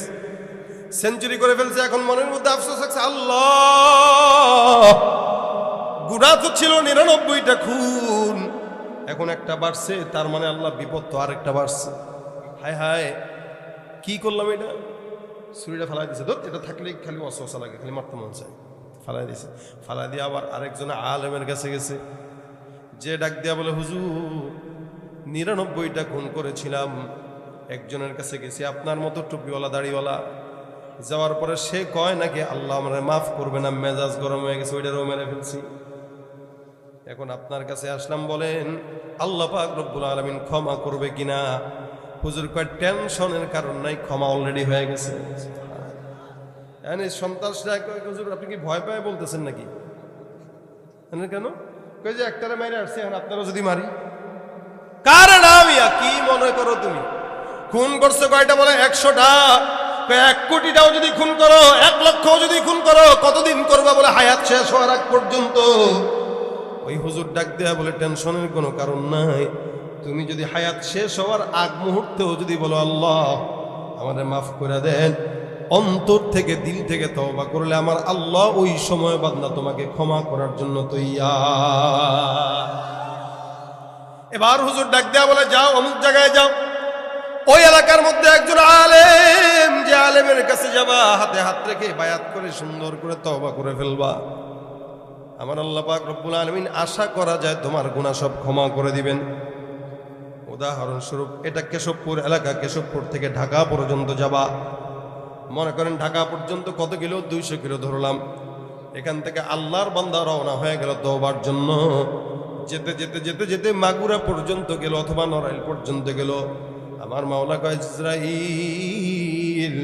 সেঞ্চুরি করে ফেলছে। এখন মনের মধ্যে আফসোস আছে, আল্লাহ, গুনাহ তো ছিল 99টা খুন, এখন একটা বাড়ছে, তার মানে আল্লাহ বিপদ তো আরেকটা বাড়ছে। হায় হায়, কি করলাম এটা? ছুরিটা ফালাই দিছে। এটা থাকলে খালি অসহসা লাগে, খালি মারতে মন চায়। ফালাই দিছে, ফালাই দিয়ে আবার আরেকজন আলেমের কাছে গেছে, যে ডাক দিয়া বলে, হুজুর 99টা খুন করেছিলাম। একজনের কাছে গেছি, আপনার মতো টুপিওয়ালা দাড়িওয়ালা। যাওয়ার পরে সে কয় নাকি আল্লাহ আমারে মাফ করবে না, মেজাজ গরম হয়ে গেছে, ওইটারও মেরে ফেলছি। এখন আপনার কাছে আসলাম, বলেন আল্লাহ পাক রব্বুল আলামিন ক্ষমা করবে কিনা? হুজুর কয়, টেনশনের কারণ নাই, ক্ষমা অলরেডি হয়ে গেছে। সন্ত্রাসরা হুজুর আপনি কি ভয় পায় বলতেছেন নাকি? কেন? কই যে একটারে মাইরে আসছে, এখন আপনারও যদি মারি? কার নাম? কি মনে করো তুমি? খুন করছো কয়টা? বলে 100টা। 1 কোটিটাও যদি খুন করো, 1 লক্ষও যদি খুন করো, কতদিন করবা? বলে হায়াত শেষ হওয়ার আগ পর্যন্ত। ওই হুজুর ডাক দেয়া বলে টেনশনের কোনো কারণ নাই, তুমি যদি হায়াত শেষ হওয়ার আগ মুহূর্তেও যদি বলো আল্লাহ আমাদের মাফ করে দেন, অন্তর থেকে দিল থেকে তওবা করলে আমার আল্লাহ ওই সময় বান্দা তোমাকে ক্ষমা করার জন্য তৈয়ার। এবার হুজুর ডাক দেয়া বলে যাও অমুক জায়গায় যাও, ওই এলাকার মধ্যে একজন আলেম, যে আলেমের কাছে যাবা হাতে হাত রেখে বায়াত করে সুন্দর করে তওবা করে ফেলবা। আমার আল্লাহ পাক রব্বুল আলামিন আশা করা যায় তোমার গুনাহ সব ক্ষমা করে দিবেন। উদাহরণস্বরূপ এটা কেশবপুর এলাকা, কেশবপুর থেকে ঢাকা পর্যন্ত যাবা। মনে করেন ঢাকা পর্যন্ত কত কিলো? 200 কিলো ধরলাম। এখান থেকে আল্লাহর বান্দা রওনা হয়ে গেল তওবার জন্য। যেতে যেতে যেতে যেতে মাগুরা পর্যন্ত গেল অথবা নড়াইল পর্যন্ত গেল। আমার মাওলা কয় ইসরাইল,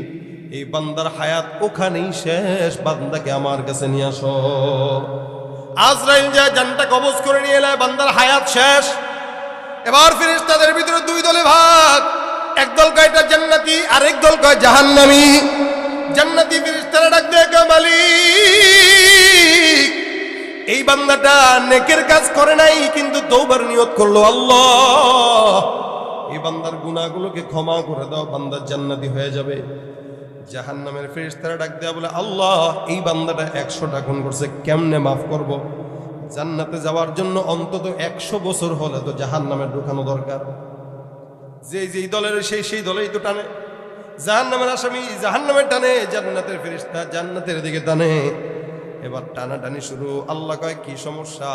এই বান্দার হায়াত ওখানেই শেষ, বান্দাকে আমার কাছে নিয়ে আসো। আজরাইল যায় জানটা কবজ করে নিয়ে এলে, বান্দার হায়াত শেষ। এবার ফেরেশতাদের ভিতরে 2 দলে ভাগ, এক দল কয় এটা জান্নাতি, আরেক দল কয় জাহান্নামী। জান্নাতি ফেরেশতারা ডাক দেয় কয় মালিক, এই বান্দাটা নেকের কাজ করে নাই কিন্তু তওবার নিয়ত করলো, আল্লাহ এই বান্দার গুনাহগুলোকে ক্ষমা করে দাও, বান্দা জান্নাতি হয়ে যাবে। জাহান্নামের ফেরেশতারা ডাক দেয়া বলে আল্লাহ এই বান্দাটা 100টা খুন করছে, কেমনে মাফ করব? জান্নাতে যাওয়ার জন্য অন্তত 100 বছর হলে তো জাহান্নামে ঢুকানো দরকার। যেই দলের সেই দলেই তো টানে। জাহান্নামের আসামি জাহান্নামে টানে, জান্নাতের ফেরেশতা জান্নাতের দিকে টানে। এবার টানাটানি শুরু। আল্লাহ কয় কি সমস্যা?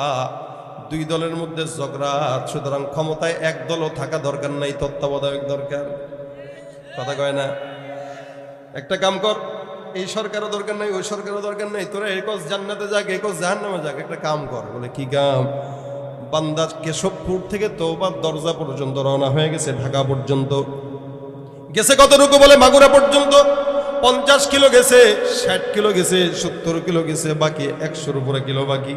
2 দলের মধ্যে ঝগড়া, সুতরাং ক্ষমতায় 1 দলও থাকা দরকার নাই, তত্ত্বাবধায়ক দরকার। কথা কয় না? একটা কাম কর, এই সরকারও দরকার নাই, ওই সরকারও দরকার নাই, তোরা একজ জান্নাতে যাক, একজ জাহান্নামে যাক, একটা কাম কর। বলে কি কাম? বান্দা কেশবপুর থেকে তওবার দরজা পর্যন্ত রওনা হয়ে গেছে, ঢাকা পর্যন্ত গেছে। কতটুকু? বলে মাগুরা পর্যন্ত 50 কিলো গেছে, 60 কিলো গেছে, 70 কিলো গেছে, বাকি 100-র উপরে কিলো বাকি।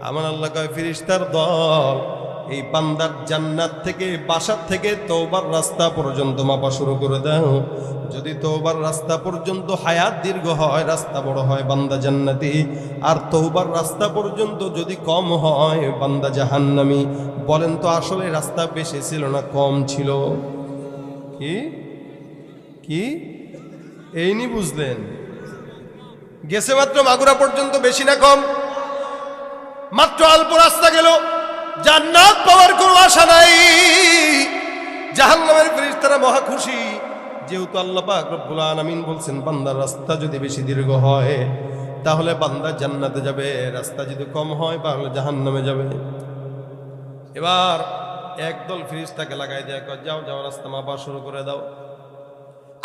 আমার আল্লাহ কয় ফেরেশতার দল, এই বান্দার জান্নাত থেকে বাসার থেকে তওবার রাস্তা পর্যন্ত মাপা শুরু করে দাও। যদি তওবার রাস্তা পর্যন্ত হায়াত দীর্ঘ হয়, রাস্তা বড় হয়, বান্দা জান্নাতি। আর তওবার রাস্তা পর্যন্ত যদি কম হয়, বান্দা জাহান্নামী। বলেন তো আসলে রাস্তা বেশি ছিল না কম ছিল? কি কি এইনি বুঝলেন? গেছে মাত্র মাগুরা পর্যন্ত, বেশি না কম? মাত্র অল্প রাস্তা গেল, জান্নাত পাওয়ার কোনো আশা নাই। জাহান্নামের ফেরেশতারা মহা খুশি, যেহেতু আল্লাহ পাক রব্বুল আলামিন বলছেন বান্দার রাস্তা যদি বেশি দীর্ঘ হয় তাহলে বান্দা জান্নাতে যাবে, রাস্তা যদি কম হয় তাহলে জাহান্নামে যাবে। এবার একদল ফেরেশতাকে লাগাই দেয়, যাও যাও রাস্তা মাপা শুরু করে দাও।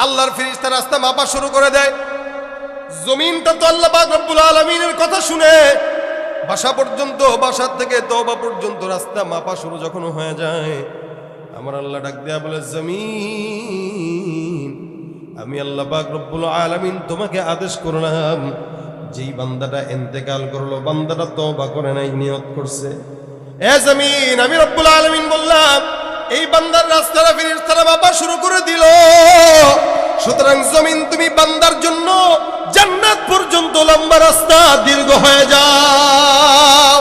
আল্লাহর ফেরেশতা রাস্তা মাপা শুরু করে দেয়। জমিনটা তো আল্লাহ পাক রব্বুল আলামিনের কথা শুনে বাসা পর্যন্ত, বাসার থেকে তওবা পর্যন্ত রাস্তা মাপা শুরু যখন হয়ে যায়, আমার আল্লাহ ডাক দেয়া বলে জমিন, আমি আল্লাহ পাক রব্বুল আলামিন তোমাকে আদেশ করলাম, যেই বান্দাটা ইন্তেকাল করলো, বান্দাটা তওবা করে নাই, নিয়ত করছে। এ জমিন, আমি রব্বুল আলামিন বললাম এই বান্দার রাস্তাটা ফেরেশতারা মাপা শুরু করে দিল। সুতরাং জমিন তুমি বান্দার জন্য জান্নাত পর্যন্ত লম্বা রাস্তা দীর্ঘ হয়ে যাও।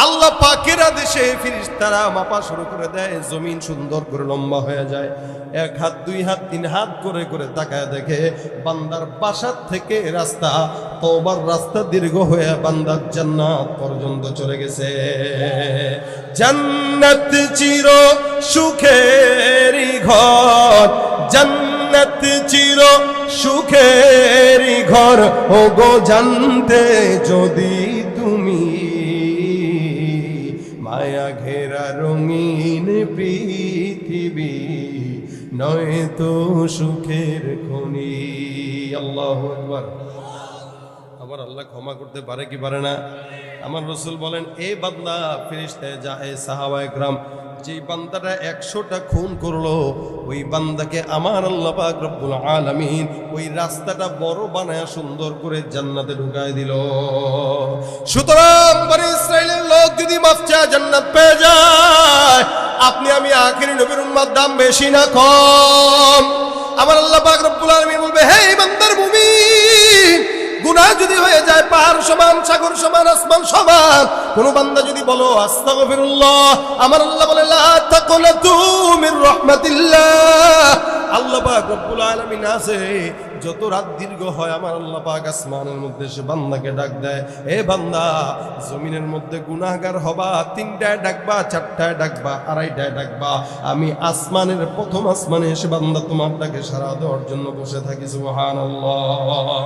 আল্লাহ পাকের আদেশে ফেরেশতারা মাপা শুরু করে দেয়, জমিন সুন্দর করে লম্বা হয়ে যায়। 1 হাত 2 হাত 3 হাত করে করে তাকায় দেখে বান্দার বাসার থেকে রাস্তা, তওবার রাস্তা দীর্ঘ হয়ে বান্দার জান্নাত পর্যন্ত চলে গেছে। জান্নাত চির সুখেরই ঘর, জান্নাত চির সুখেরই ঘর, ও গো জানতে যদি তুমি, মায়া ঘেরা রঙিন পৃথিবী নয় তো সুখের খনি। আল্লাহু আকবার। আবার আল্লাহ ক্ষমা করতে পারে কি পারে না? আমার রাসূল বলেন, এই বান্দা ফেরেশতা যায়, সাহাবায়ে کرام যেই বান্দাটা 100টা খুন করলো, ওই বান্দাকে আমার আল্লাহ পাক রব্বুল আলামিন ওই রাস্তাটা বড় বানায় সুন্দর করে জান্নাতে ঢুকায় দিল। সুতরাং বনি ইসরাইলের লোক যদি মাফ চায় জান্নাত পেয়ে যায়, আপনি আমি আখিরি নবীর উম্মত, দাম বেশি না কম? আমার আল্লাহ পাক রব্বুল আলামিন বলবে, হে বান্দার মুমিন, গুনাহ যদি হয়ে যায় পাহাড় সমান, সাগর সমান, আসমান সমান, কোন বান্দা যদি বলো আস্তাগফিরুল্লাহ, আমার আল্লাহ বলে লা তাকুনাতু মির রাহমাতিল্লাহ। আল্লাহ পাক রব্বুল আলামিন আছে, যত রাত দীর্ঘ হয় আমার আল্লাহ পাক আসমানের মধ্যে সে বান্দাকে ডাক দেয়, এ বান্দা, জমিনের মধ্যে গুনাহগার হবা, 3টায় ডাকবা, 4টায় ডাকবা, 2:30টায় ডাকবা, আমি আসমানের প্রথম আসমানে এসে বান্দা তোমার ডাকে সাড়া দেওয়ার জন্য বসে থাকি। সুবহানাল্লাহ।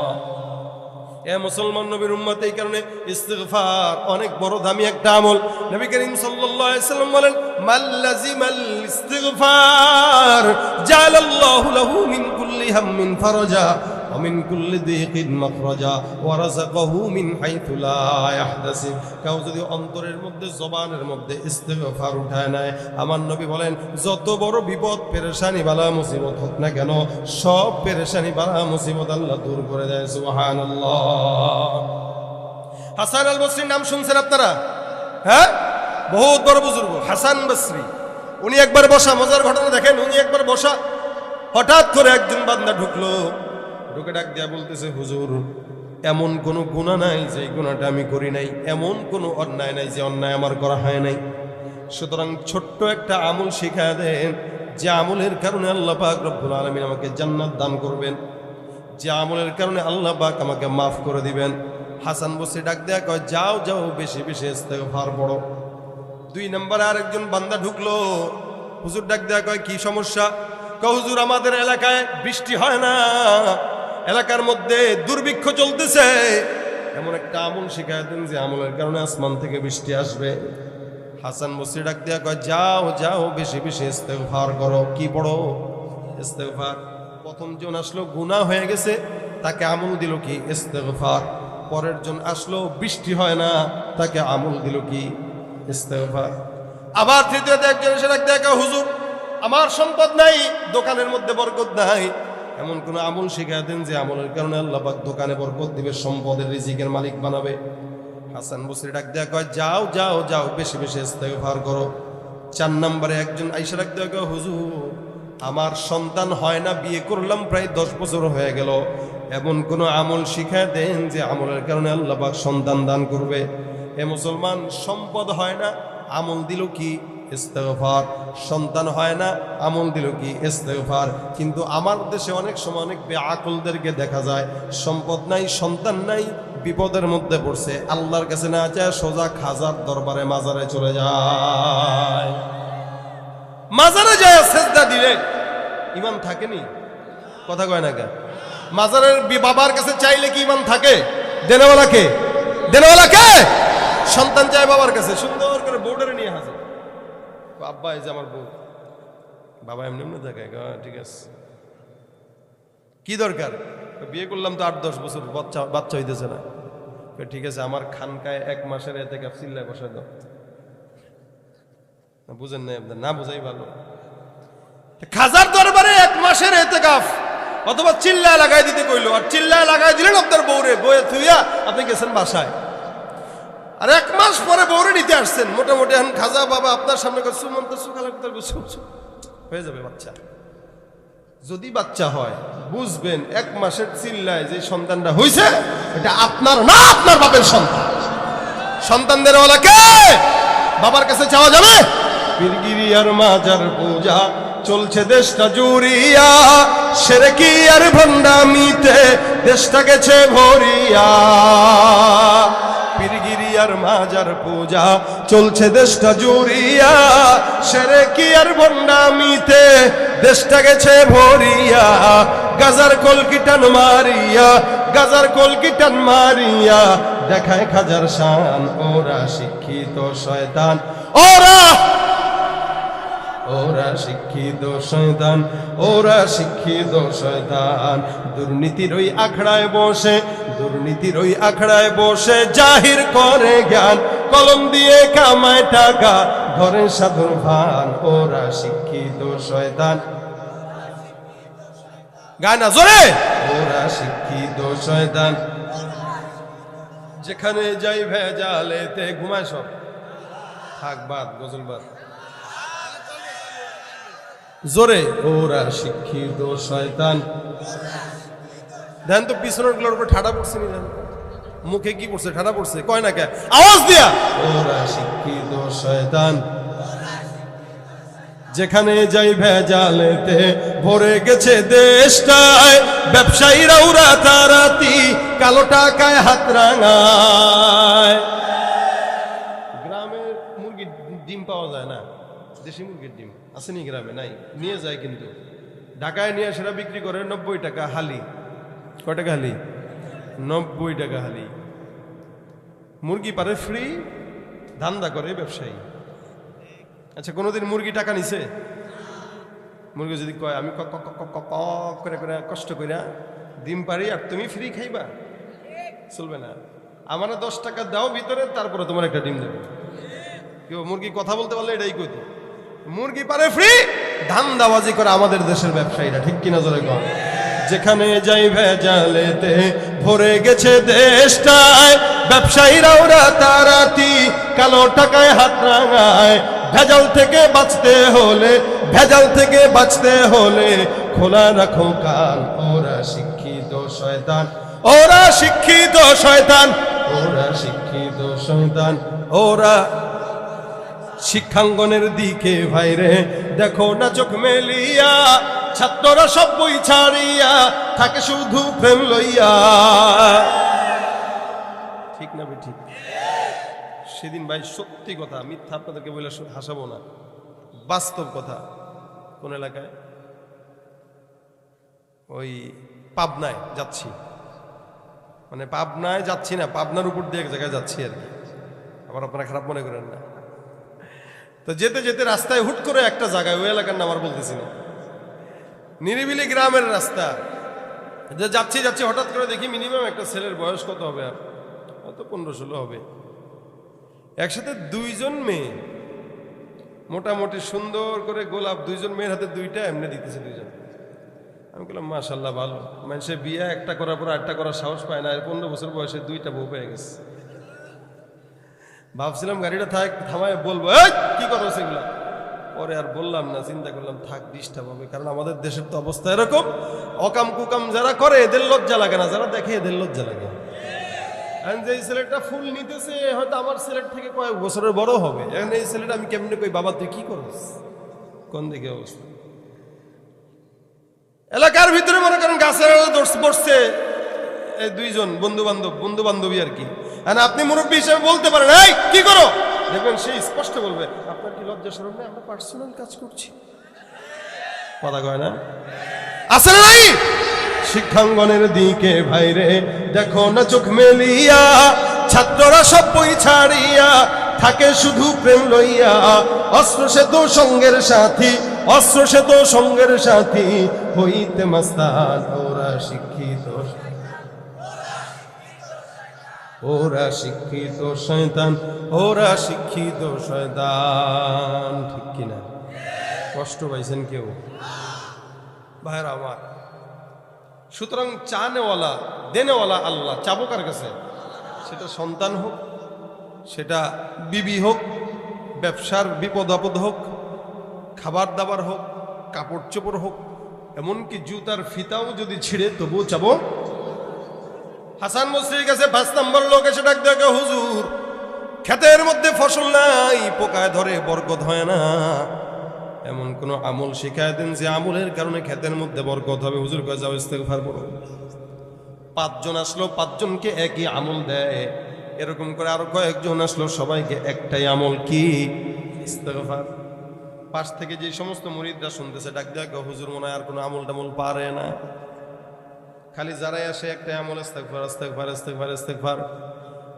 এ মুসলমান নবীর উম্মত, এই কারণে ইস্তিগফার অনেক বড় দামি একটা আমল। নবী করিম সাল্লাল্লাহু আলাইহি সাল্লাম বলেন, মাল্লাজিমাল ইস্তিগফার জালাল্লাহু লাহু মিন কুল্লি হাম্মিন ফারাজা ওয়া মিন কুল্লি দিকিন মাখরাজা ওয়া রাযাকাহু মিন হাইথু লা ইয়াহতাসিব। কেউ যদি অন্তরের মধ্যে, জবানের মধ্যে ইস্তিগফার উঠায় নেয়, আমার নবী বলেন, যত বড় বিপদ, পেরেশানি, বালা মুসিবত হোক না কেন, সব পেরেশানি, বালা মুসিবত আল্লাহ দূর করে দেয়। সুবহানাল্লাহ। হাসান আল বসরির নাম শুনছেন আপনারা? হ্যাঁ, বহুত বড় বুজুর্গ হাসান বসরি। উনি একবার বসা, মজার ঘটনা দেখেন, উনি একবার বসা, হঠাৎ করে একজন বান্দা ঢুকলো, ঢুকে ডাক দিয়া বলতেছে, হুজুর, এমন কোনো গুনাহ নাই যে গুনাহটা আমি করি নাই, এমন কোনো অন্যায় নাই যে অন্যায় আমার করা হয় নাই, সুতরাং ছোট্ট একটা আমল শিখায় দেন, যে আমলের কারণে আল্লাহ পাক রব্বুল আলামিন আমাকে জান্নাত দান করবেন, যে আমলের কারণে আল্লাহ পাক আমাকে মাফ করে দিবেন। হাসান বসরি ডাক দেয়া কয়, যাও যাও, বেশি বেশি ইস্তেগফার পড়ো। 2 নম্বরে আরেকজন বান্দা ঢুকলো, হুজুর ডাক দেয়া কয়, কি সমস্যা? কয়, হুজুর, আমাদের এলাকায় বৃষ্টি হয় না, এলাকার মধ্যে দুর্ভিক্ষ চলতেছে, এমন একটা আমল শিখায় দেন যে আমলের কারণে আসমান থেকে বৃষ্টি আসবে। হাসান বসরি ডাক দেয়া কয়, যাও যাও, বেশি বেশি ইস্তেগফার করো। কি পড়ো? ইস্তেগফার। প্রথম জন আসলো, গুনাহ হয়ে গেছে, তাকে আমল দিল কি? ইস্তেগফার। পরের জন আসলো, বৃষ্টি হয় না, তাকে আমল দিল কি? ইস্তেগফার। আবার তৃতীয়তে একজন এসে ডাক দেয়া কয়, হুজুর, আমার সম্পদ নাই, দোকানের মধ্যে বরকত নাই, এমন কোন আমল শিখায় দেন যে আমলের কারণে আল্লাহ পাক দোকানে বরকত দিবে, সম্পদের, রিজিকের মালিক বানাবে। হাসান বসরি ডাক দেয়া কয়, যাও যাও যাও, বেশি বেশি ইস্তেগফার করো। 4 নম্বরে একজন আইসা ডাক দেয়া কয়, হুজুর, আমার সন্তান হয় না, বিয়ে করলাম প্রায় 10 বছর হয়ে গেল, এমন কোন আমল শিখায় দেন যে আমলের কারণে আল্লাহ পাক সন্তান দান করবে। এ মুসলমান, সম্পদ হয় না, আমল দিল কি? ইস্তেগফার। সন্তান হয় না, আমল দিল কি? ইস্তেগফার। কিন্তু আমার দেশে অনেক সময় অনেক বেআকলদেরকে দেখা যায়, সম্পদ নাই, সন্তান নাই, বিপদের মধ্যে পড়ছে, আল্লাহর কাছে না যায়, সোজা খাজার দরবারে, মাজারে চলে যায়। মাজারে যায় সেজদা দিলে ঈমান থাকেনি? কথা কয় না কেন? মাজারের বাবার কাছে চাইলে কি ঈমান থাকে? দেনওয়ালা কে? দেনওয়ালা কে? সন্তান চায় বাবার কাছে, সুন্দর করে বোর্ডারে নিয়ে হাজির, আব্বা এই যে আমার বউ। বাবা এমনি এমনি দেখায়, ঠিক আছে, কি দরকার? বিয়ে করলাম তো 8-10 বছর, বাচ্চা হইতেছে না। ঠিক আছে, আমার খানকায় 1 মাসের এতেকাফ চিল্লায় বসায় দাও। বুঝেন না আপনার? না বুঝাই ভালো। খাজার দরবারে 1 মাসের এতেকাফ, অথবা চিল্লায় লাগাই দিতে কইলো, আর চিল্লায় লাগাই দিলেন আপনার বউরে, বউয়ে থুইয়া আপনি গেছেন বাসায়, আর 1 মাস পরে বউরে নিতে আসছেন। মোটামুটি এখন খাজা বাবা আপনার সামনে হয়ে যাবে বাচ্চা। যদি বাচ্চা হয়, বুঝবেন 1 মাসের চিল্লায় যে সন্তানটা হয়েছে, এটা আপনার না, আপনার বাপের সন্তান। সন্তানদের ওলা কে? বাবার কাছে চাওয়া যাবে? পীরগিরি আর মাজার পূজা চলছে দেশটা জুড়িয়া, শিরকি আর ভণ্ডামিতে দেশটা গেছে ভরিয়া। পীরগিরি আর মাজার পূজা চলছে দেশটা জুড়িয়া, শিরকি আর ভণ্ডামিতে দেশটা গেছে ভরিয়া। গাজার কলকিটান মারিয়া, গাজার কলকিটান মারিয়া দেখায় খাজার শান, ওরা শিক্ষিত শয়তান, ওরা শিক্ষিত শয়তান, ওরা শিক্ষিত শয়তান। দুর্নীতির ওই আখড়ায় বসে, দুর্নীতির ওই আখড়ায় বসে জাহির করে জ্ঞান, কলম দিয়ে কামায় টাকা, ধরে সাধুর ভান। ওরা শিক্ষিত শয়তান, গানা জোরে, ওরা শিক্ষিত শয়তান। যেখানে যাই ভেজালেতে ঘুমায় সব, থাক বাদ, গজল বাদ। জোরে, ওরা শিক্ষিত শয়তান। দেন তো পিছনের গুলোর উপর ঠাডা পড়ছে নি, দেন মুখে কি পড়ছে, ঠাডা পড়ছে, কয় না কে আওয়াজ দিয়া, ওরা শিক্ষিত শয়তান। যেখানে যাই ভেজালেতে ভরে গেছে দেশটায়, ব্যবসায়ীরা উরা তারাতি কালো টাকায় হাত রাঙায়। গ্রামের মুরগির ডিম পাওয়া যায় না, দেশি মুরগির ডিম আসেনি গ্রামে, নাই, নিয়ে যায় কিন্তু ঢাকায় নিয়ে সেটা বিক্রি করে 90 টাকা হালি। কয় টাকা হালি? 90 টাকা হালি। মুরগি পারে ফ্রি, ধান্দা করে ব্যবসায়ী। আচ্ছা, কোনোদিন মুরগি টাকা নিছে? মুরগি যদি কয় আমি করে করে কষ্ট করে ডিম পারি আর তুমি ফ্রি খাইবা, চলবে না। আমার 10 টাকা দাও ভিতরে, তারপরে তোমার একটা ডিম দেবে। কেউ মুরগি কথা বলতে পারলে এটাই কইতো, মুরগি পারে ফ্রি, ধান্দাবাজি করে আমাদের দেশের ব্যবসায়ীরা, ঠিক কিনা জোরে কর। যেখানে যাই ভেজালেতে ভরে গেছে দেশটায়, ব্যবসায়ীরা ওরা তারাতি কালো টাকায় হাত রাঙায়। ভেজাল থেকে বাঁচতে হলে, ভেজাল থেকে বাঁচতে হলে খোলা রাখো কান, ওরা শিক্ষিত শয়তান, ওরা শিক্ষিত শয়তান, ওরা শিক্ষিত শয়তান। ওরা শিক্ষাঙ্গনের দিকে ভাইরে দেখো না চোখ মেলিয়া, ছাত্ররা সব বই ছাড়িয়া থাকে শুধু প্রেম লইয়া। ঠিক না বে ঠিক? সেদিন ভাই সত্যি কথা, মিথ্যা আপনাদেরকে বলে হাসাবো না, বাস্তব কথা। কোন এলাকায়? ওই পাবনায় যাচ্ছি, মানে পাবনায় যাচ্ছি না, পাবনার উপর দিয়ে এক জায়গায় যাচ্ছি আর কি, আবার আপনারা খারাপ মনে করেন না। তো যেতে যেতে রাস্তায় হুট করে একটা জায়গায়, ওই এলাকার নাম আর বলতেছি না, নিরিবিলি গ্রামের রাস্তা, যে যাচ্ছি যাচ্ছি হঠাৎ করে দেখি মিনিমাম একটা ছেলের বয়স কত হবে, আর হয়তো 15-16 হবে, একসাথে 2 জন মেয়ে, মোটামুটি সুন্দর করে গোলাপ, 2 জন মেয়ের হাতে 2টা এমনি দিতেছে 2 জন। আমি বললাম মাশাআল্লাহ, ভালো। মানুষের বিয়ে একটা করার পর আরেকটা করার সাহস পায় না, 15 বছর বয়সে 2টা বউ পেয়ে গেছে। ভাবছিলাম গাড়িটা থামায় বলবো কি করো সেগুলা, পরে আর বললাম না, চিন্তা করলাম থাক, ডিস্টার্ব হবে। কারণ আমাদের দেশের তো অবস্থা এরকম, অকাম কুকাম যারা করে এদের লজ্জা লাগে না, যারা দেখে এদের লজ্জা লাগে। যে ছেলেটা ফুল নিতেছে হয়তো আমার ছেলের থেকে কয়েক বছরের বড় হবে, এখন এই ছেলেটা আমি কেমনে কই বাবা তুই কি করস, কোন দিকে অবস্থা। এলাকার ভিতরে মনে করেন গাছের বসছে এই 2 জন বন্ধু বান্ধবী আর কি, আপনি মুরব্বী হিসেবে বলতে পারেন এই কি করো, দেখবেন সে স্পষ্ট বলবে আপনার কি লজ্জা শরম নেই, আমরা পার্সোনাল কাজ করছি। কথা কয় না, আছে না নাই? শিক্ষাঙ্গনের দিকে ভাইরে দেখো না চোখ মেলিয়া, ছাত্ররা সব বই ছাড়িয়া থাকে শুধু প্রেম লইয়া। অস্ত্র সে তো সঙ্গের সাথী, অস্ত্র সে তো সঙ্গের সাথী হইতে মাস্তান। ওরা শিক্ষিত, ওরা শিক্ষিত শয়তান, ওরা শিক্ষিত শয়তান। ঠিক কিনা? কষ্ট পাইছেন কেউ ভাইরা আমার? সুতরাং চানেওয়ালা দেনেওয়ালা আল্লাহ। চাবো কার কাছে? সেটা সন্তান হোক, সেটা বিবি হোক, ব্যবসার বিপদ আপদ হোক, খাবার দাবার হোক, কাপড় চোপড় হোক, এমনকি জুতার ফিতাও যদি ছিঁড়ে তবুও চাবো। হাসান বসরির কাছে 5 নম্বর লোক এসে ডাক দেখে, হুজুর ক্ষেতের মধ্যে ফসল নাই, পোকায় ধরে, বরকত হয় না, এমন কোন আমল শিখায় দেন যে আমলের কারণে ক্ষেতের মধ্যে বরকত হবে। হুজুর কয়ে যাও ইস্তেগফার করো। 5 জন আসলো, 5 জনকে একই আমল দেয়। এরকম করে আরো কয়েকজন আসলো, সবাইকে একটাই আমল, কি? ইস্তেগফার। পাশ থেকে যে সমস্ত মুরিদরা শুনতেছে ডাক দেখো, হুজুর মনে হয় আর কোনো আমল টামল পারে না, খালি যারাই আসে একটাই আমল, ইস্তেগফার ইস্তেগফার ইস্তেগফার ইস্তেগফার।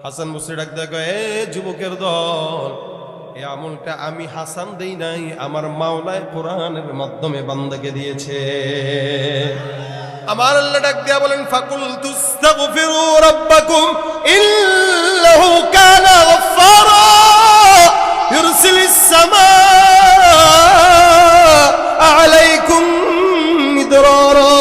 হাসান বসরি ডাক দেখো, এ যুবকের দল, এই আমলটা আমি হাসান দেই নাই, আমার মাওলায় কোরআনের মাধ্যমে বান্দাকে দিয়েছে। আমার আল্লাহ ডাক দিয়া বলেন, ফাকুলতু আস্তাগফিরু রাব্বাকুম ইন্নাহু কানা গফফারা ইরসিলিস সামাআ আলাইকুম মিদরারা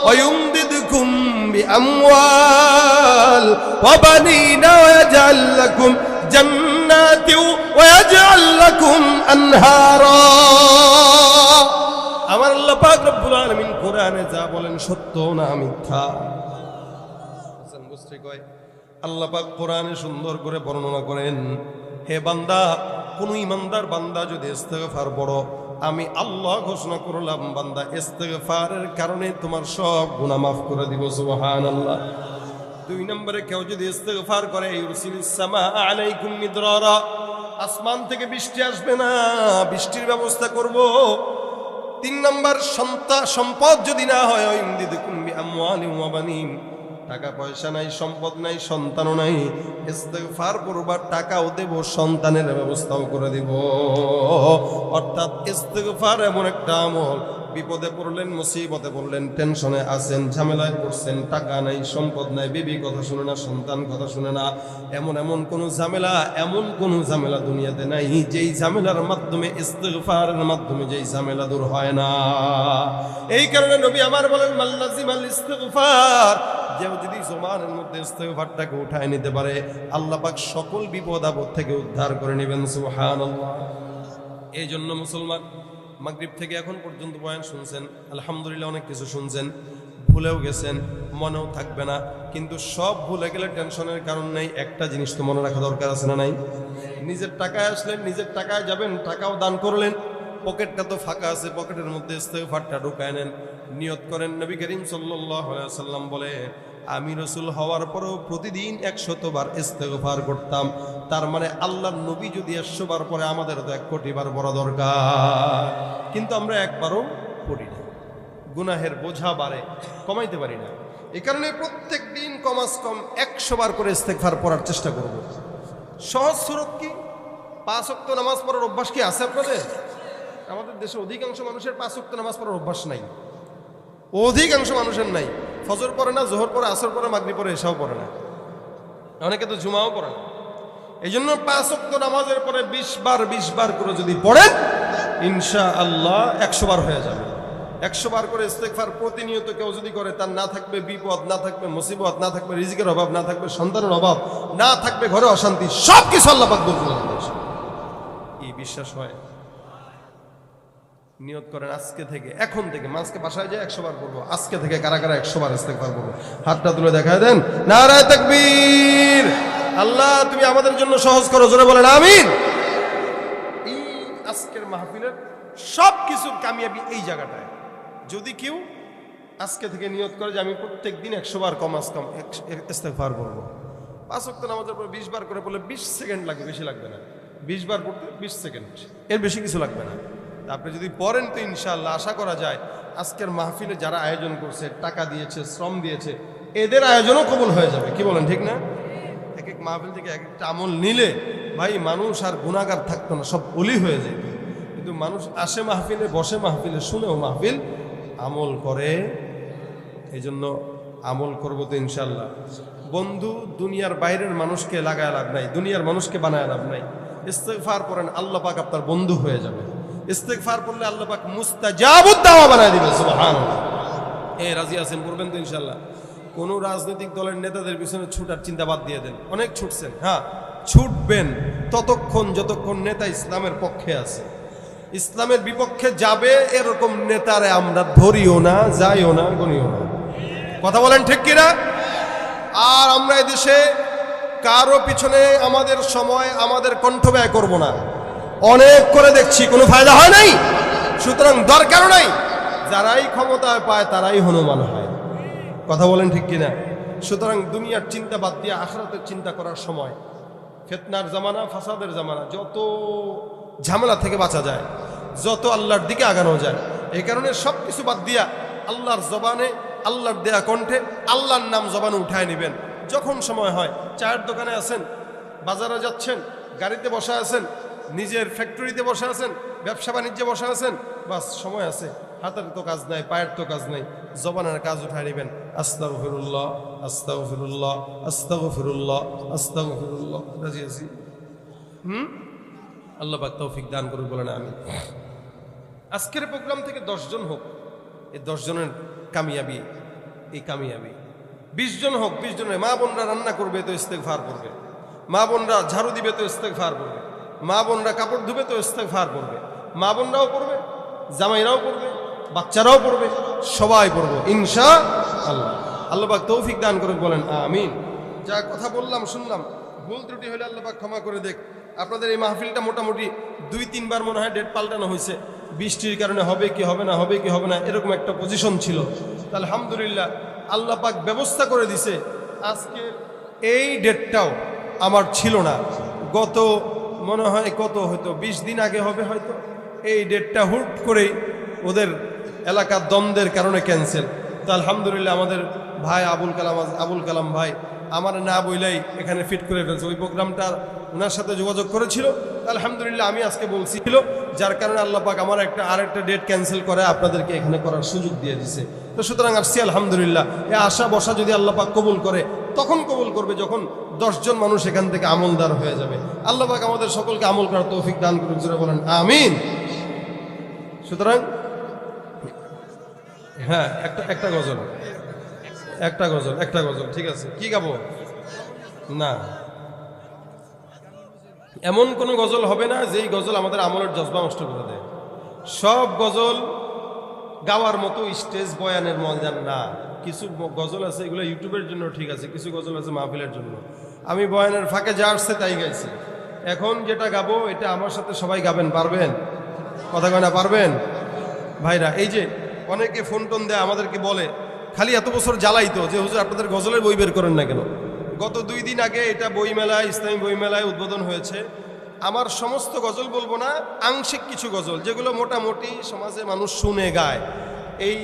ওয়া ইউমদিদকুম বিআমওয়াল ওয়া বানিনা ওয়া ইয়াজআল লাকুম জান্নাতি ওয়া ইয়াজআল লাকুম আনহারা। পাক রব্বুল আলামিন কোরআনে যা বলেন সত্য না মিথ্যা? বুঝতে কয় আল্লাহ পাক কোরআনে সুন্দর করে বর্ণনা করেন, হে বান্দা, কোন ইমানদার বান্দা যদি ইস্তেগফার পড়ো, আমি আল্লাহ ঘোষণা করলাম বান্দা ইস্তেগফারের কারণে তোমার সব গুনাহ মাফ করে দিব। সুবহানাল্লাহ। 2 নম্বরে কেউ যদি ইস্তেগফার করে, ইউরসিলিস সামা আলাইকুম মিদরারা, আসমান থেকে বৃষ্টি আসবে না, বৃষ্টির ব্যবস্থা করব। 3 নম্বর সম্পদ যদি না হয়, ইমদিদুকুম বিআমওয়ালিন ওয়া বানিন, টাকা পয়সা নাই, সম্পদ নাই, সন্তানও নাই, ইস্তেগফার করবার টাকাও দেব, সন্তানের ব্যবস্থাও করে দেব। অর্থাৎ ইস্তেগফার এমন একটা আমল, বিপদে পড়লেন, মুসিবতে পড়লেন, টেনশনে আছেন, ঝামেলায় পড়ছেন, টাকা নাই, সম্পদ নাই, বিবি কথা শুনে না, সন্তান কথা শুনে না, এমন কোন ঝামেলা দুনিয়াতে নাই যেই ঝামেলার মাধ্যমে ইস্তেগফারের মাধ্যমে যেই ঝামেলা দূর হয় না। এই কারণে নবী আমার বলেন, মাল্লাজিমাল ইস্তেগফার, যে যদি জমানের মধ্যে ইস্তেগফারটাকে উঠায় নিতে পারে, আল্লাহ পাক সকল বিপদ আপদ থেকে উদ্ধার করে নেবেন। সুবহানাল্লাহ। এই জন্য মুসলমান, মাগরিব থেকে এখন পর্যন্ত বয়ান শুনছেন, আলহামদুলিল্লাহ অনেক কিছু শুনছেন, ভুলেও গেছেন, মনেও থাকবে না, কিন্তু সব ভুলে গেলে টেনশনের কারণ নেই। একটা জিনিস তো মনে রাখা দরকার আছে না নাই? নিজের টাকায় আসলেন, নিজের টাকায় যাবেন, টাকাও দান করলেন, পকেটটা তো ফাঁকা আছে, পকেটের মধ্যে ইস্তেগফারটা ঢুকায় নেন, নিয়ত করেন। নবী করিম সাল্লাল্লাহু আলাইহি ওয়াসাল্লাম বলে, আমি রাসূল হওয়ার পরেও প্রতিদিন 100 বার ইস্তেগফার করতাম। তার মানে আল্লাহর নবী যদি 100 বার পরে, আমাদের তো 1 কোটি বার পড়া দরকার, কিন্তু আমরা একবারও পড়ি না। গুনাহের বোঝা বাড়ে, কমাইতে পারি না। এই কারণে প্রত্যেক দিন কমাস কম 100 বার করে ইস্তেগফার পড়ার চেষ্টা করব। সহজ সুরত কি? 5 ওয়াক্ত নামাজ পড়ার অভ্যাস কি আছে আপনাদের? আমাদের দেশে অধিকাংশ মানুষের 5 ওয়াক্ত নামাজ পড়ার অভ্যাস নাই, অধিকাংশ মানুষের নাই। ফজর পড়ে না, জোহর পড়ে, আসর পড়ে, মাগরিব পড়ে, এশাও পড়ে না, অনেকে তো জুমাও পড়ে না। এই জন্য 5 ওয়াক্ত নামাজের পরে 20 বার করে যদি পড়েন, ইনশাআল্লাহ 100 বার হয়ে যাবে। 100 বার করে ইস্তেগফার প্রতিনিয়ত কেউ যদি করে, তার না থাকবে বিপদ, না থাকবে মুসিবত, না থাকবে রিজিকের অভাব, না থাকবে সন্তানের অভাব, না থাকবে ঘরে অশান্তি, সব কিছু আল্লাহ পাক দূর করে দেবেন। এই বিশ্বাস হয়? নিয়ত করেন আজকে থেকে, এখন থেকে, আজকে বাসায় যায় 100 বার করবো। আজকে থেকে কারা কারা 100 বার ইস্তেগফার করবো? হাতটা তুলে দেখায় দেন। নারায়ে তাকবীর। আল্লাহ তুমি আমাদের জন্য সহজ করো, জোরে বলেন আমিন। এই আজকের মাহফিলের সব কিছুর কামিয়াবি এই জায়গাটায়। যদি কেউ আজকে থেকে নিয়ত করে যে আমি প্রত্যেক দিন 100 বার কমাস কম ইস্তেগফার করবো, 5 ওয়াক্ত নামাজের পর 20 বার করে বললে 20 সেকেন্ড লাগবে, বেশি লাগবে না। 20 বার পড়তে 20 সেকেন্ড, এর বেশি কিছু লাগবে না। আপনি যদি পড়েন তো ইনশাআল্লাহ আশা করা যায় আজকের মাহফিলে যারা আয়োজন করছে, টাকা দিয়েছে, শ্রম দিয়েছে, এদের আয়োজনও কবুল হয়ে যাবে। কি বলেন, ঠিক না? এক এক মাহফিল থেকে এক একটা আমল নিলে ভাই মানুষ আর গুনাহগার থাকতো না, সব ওলি হয়ে যেত। কিন্তু মানুষ আসে মাহফিলে, বসে মাহফিলে, শুনেও মাহফিল, আমল করে। এই জন্য আমল করবো তো ইনশাআল্লাহ। বন্ধু দুনিয়ার বাইরের মানুষকে লাগায় লাভ নাই, দুনিয়ার মানুষকে বানায় লাভ নাই। ইস্তেগফার করেন, আল্লাহ পাক আপনার বন্ধু হয়ে যাবে। ইস্তেগফার করলে আল্লাহ পাক মুস্তাজাবুদ দাওয়া বানায় দিবে। সুবহানাল্লাহ। এই রাজি আছেন? করবেন তো ইনশাআল্লাহ। কোন রাজনৈতিক দলের নেতাদের পিছনে ছুটার চিন্তা বাদ দিয়ে দেন। অনেক ছুটছেন, হ্যাঁ ছুটবেন ততক্ষণ যতক্ষণ নেতা ইসলামের পক্ষে আছে। ইসলামের বিপক্ষে যাবে এরকম নেতারে আমরা ধরিও না, যাইও না, গনিও না। কথা বলেন ঠিক কিনা? আর আমরা এদেশে কারো পিছনে আমাদের সময়, আমাদের কণ্ঠ ব্যয় করবো না। অনেক করে দেখছি, কোনো ফায়দা হয় নাই, সুতরাং দরকার নাই। যারাই ক্ষমতায় পায় তারাই হনুমান হয়। কথা বলেন ঠিক কিনা? সুতরাং দুনিয়ার চিন্তা বাদ দিয়ে আখিরাতের চিন্তা করার সময়। ফিতনার জামানা, ফাসাদের জামানা, যত ঝামেলা থেকে বাঁচা যায়, যত আল্লাহর দিকে আগানো যায়, এই কারণে সব কিছু বাদ দিয়া আল্লাহর জবানে, আল্লাহর দেয়া কণ্ঠে আল্লাহর নাম জবানে উঠায় নেবেন। যখন সময় হয়, চায়ের দোকানে আছেন, বাজারে যাচ্ছেন, গাড়িতে বসে আছেন, নিজের ফ্যাক্টরিতে বসে আছেন, ব্যবসা বাণিজ্যে বসে আছেন, বাস সময় আছে, হাতের তো কাজ নাই, পায়ের তো কাজ নাই, জবানের কাজ উঠায় নেবেন। আস্তাগফিরুল্লাহ, আস্তাগফিরুল্লাহ, আস্তাগফিরুল্লাহ, আস্তাগফিরুল্লাহ। রাজি আছি? আল্লাহ পাক তৌফিক দান করুন, বলেন আমিন। আজকের প্রোগ্রাম থেকে 10 জন হোক, এই 10 জনের কামিয়াবি, এই কামিয়াবি। 20 জন হোক, 20 জনের। মা বোনরা রান্না করবে তো ইস্তেগফার করবে, মা বোনরা ঝাড়ু দিবে তো ইস্তেগফার করবে, মা বোনরা কাপড় ধুবে তো ইস্তেগফার করবে, মা বোনরাও করবে, জামাইরাও করবে, বাচ্চারাও পড়বে, সবাই পড়বো ইনশাআল্লাহ। আল্লাহ পাক তৌফিক দান করে বলেন আমিন। যা কথা বললাম শুনলাম, ভুল ত্রুটি হলে আল্লাহ পাক ক্ষমা করে দেখ। আপনাদের এই মাহফিলটা মোটামুটি 2-3 বার মনে হয় ডেট পাল্টানো হয়েছে, বৃষ্টির কারণে হবে কি হবে না, হবে কি হবে না, এরকম একটা পজিশন ছিল। আলহামদুলিল্লাহ আল্লাহ পাক ব্যবস্থা করে দিছে। আজকে এই ডেটটাও আমার ছিল না, গত মনে হয় কত হয়তো 20 দিন আগে হবে হয়তো, এই ডেটটা হুট করেই ওদের এলাকার দ্বন্দ্বের কারণে ক্যান্সেল। তো আলহামদুলিল্লাহ আমাদের ভাই আবুল কালাম ভাই আমার না বইলাই এখানে ফিট করে ফেলছে। ওই প্রোগ্রামটা ওনার সাথে যোগাযোগ করেছিল, আলহামদুলিল্লাহ আমি আজকে বলছিল, যার কারণে আল্লাহ পাক আমার আরেকটা ডেট ক্যান্সেল করে আপনাদেরকে এখানে করার সুযোগ দিয়ে দিছে। তো সুতরাং আসছি আলহামদুলিল্লাহ। এই আশা বসা যদি আল্লাহ পাক কবুল করে, তখন কবুল করবে যখন 10 জন মানুষ এখান থেকে আমলদার হয়ে যাবে। আল্লাহ পাক আমাদের সকলকে আমল করার তৌফিক দান করুন, জোরে বলেন আমিন। সুতরাং হ্যাঁ, একটা গজল ঠিক আছে। কি গাবো? না, এমন কোনো গজল হবে না যেই গজল আমাদের আমলের জজবা নষ্ট করে দেয়। সব গজল গাওয়ার মতো স্টেজ বয়ানের মজার না। কিছু গজল আছে এগুলো ইউটিউবের জন্য ঠিক আছে, কিছু গজল আছে মাহফিলের জন্য। আমি বয়ানের ফাঁকে যা আসছে তাই গাইছি। এখন যেটা গাবো এটা আমার সাথে সবাই গাবেন, পারবেন? কথা কয় না, পারবেন? ভাইরা, এই যে অনেকে ফোন টোন দেয় আমাদেরকে, বলে খালি এত বছর জ্বালাইতো যে হুজুর আপনাদের গজলের বই বের করেন না কেন। গত 2 দিন আগে এটা বইমেলায়, ইসলামী বইমেলায় উদ্বোধন হয়েছে। আমার সমস্ত গজল বলবো না, আংশিক কিছু গজল যেগুলো মোটামুটি সমাজে মানুষ শুনে গায়, এই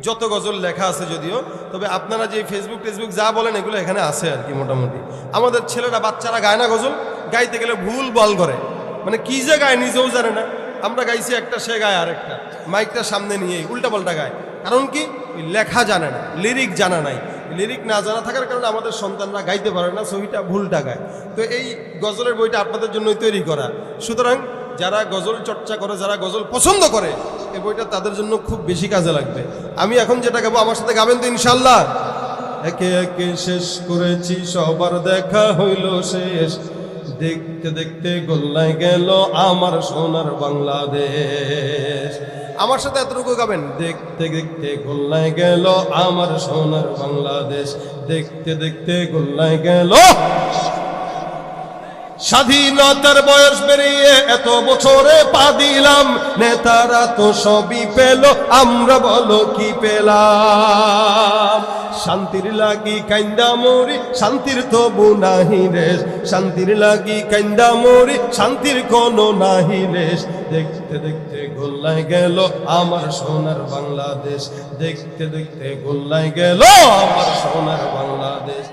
যত গজল লেখা আছে যদিও, তবে আপনারা যে ফেসবুক যা বলেন এগুলো এখানে আছে আর কি। মোটামুটি আমাদের ছেলেরা বাচ্চারা গায় না গজল, গাইতে গেলে ভুল বল করে, মানে কি যে গায় নিজেও জানে না। আমরা গাইছি একটা, সে গায় আরেকটা, মাইকটা সামনে নিয়ে উল্টাপাল্টা গায়। কারণ কি? লেখা জানে না, লিরিক জানা নাই। লিরিক না জানা থাকার কারণে আমাদের সন্তানরা গাইতে পারে না, সহিটা ভুলটা গায়। তো এই গজলের বইটা আপনাদের জন্যই তৈরি করা। সুতরাং যারা গজল চর্চা করে, যারা গজল পছন্দ করে, এই বইটা তাদের জন্য খুব বেশি কাজে লাগবে। আমি এখন যেটা গাবো আমার সাথে গাবেন তো ইনশাল্লাহ? একে একে শেষ করেছি, সবার দেখা হইল শেষ, দেখতে দেখতে গোল্লায় গেল আমার সোনার বাংলাদেশ। আমার সাথে এতটুকু গাবেন, দেখতে দেখতে গোল্লায় গেল আমার সোনার বাংলাদেশ, দেখতে দেখতে গোল্লায় গেল। স্বাধীনতার বয়স বেরিয়ে এত বছরে পা দিলাম, নেতারা তো সবই পেল, আমরা বলো কি পেলাম? শান্তির লাগি কাইন্দা মরি, শান্তির তবু নাহি রেশ, শান্তির লাগি কাইন্দা মরি, শান্তির কোনো নাহি রেশ। দেখতে দেখতে গোল্লায় গেল আমার সোনার বাংলাদেশ, দেখতে দেখতে গোল্লায় গেল আমার সোনার বাংলাদেশ।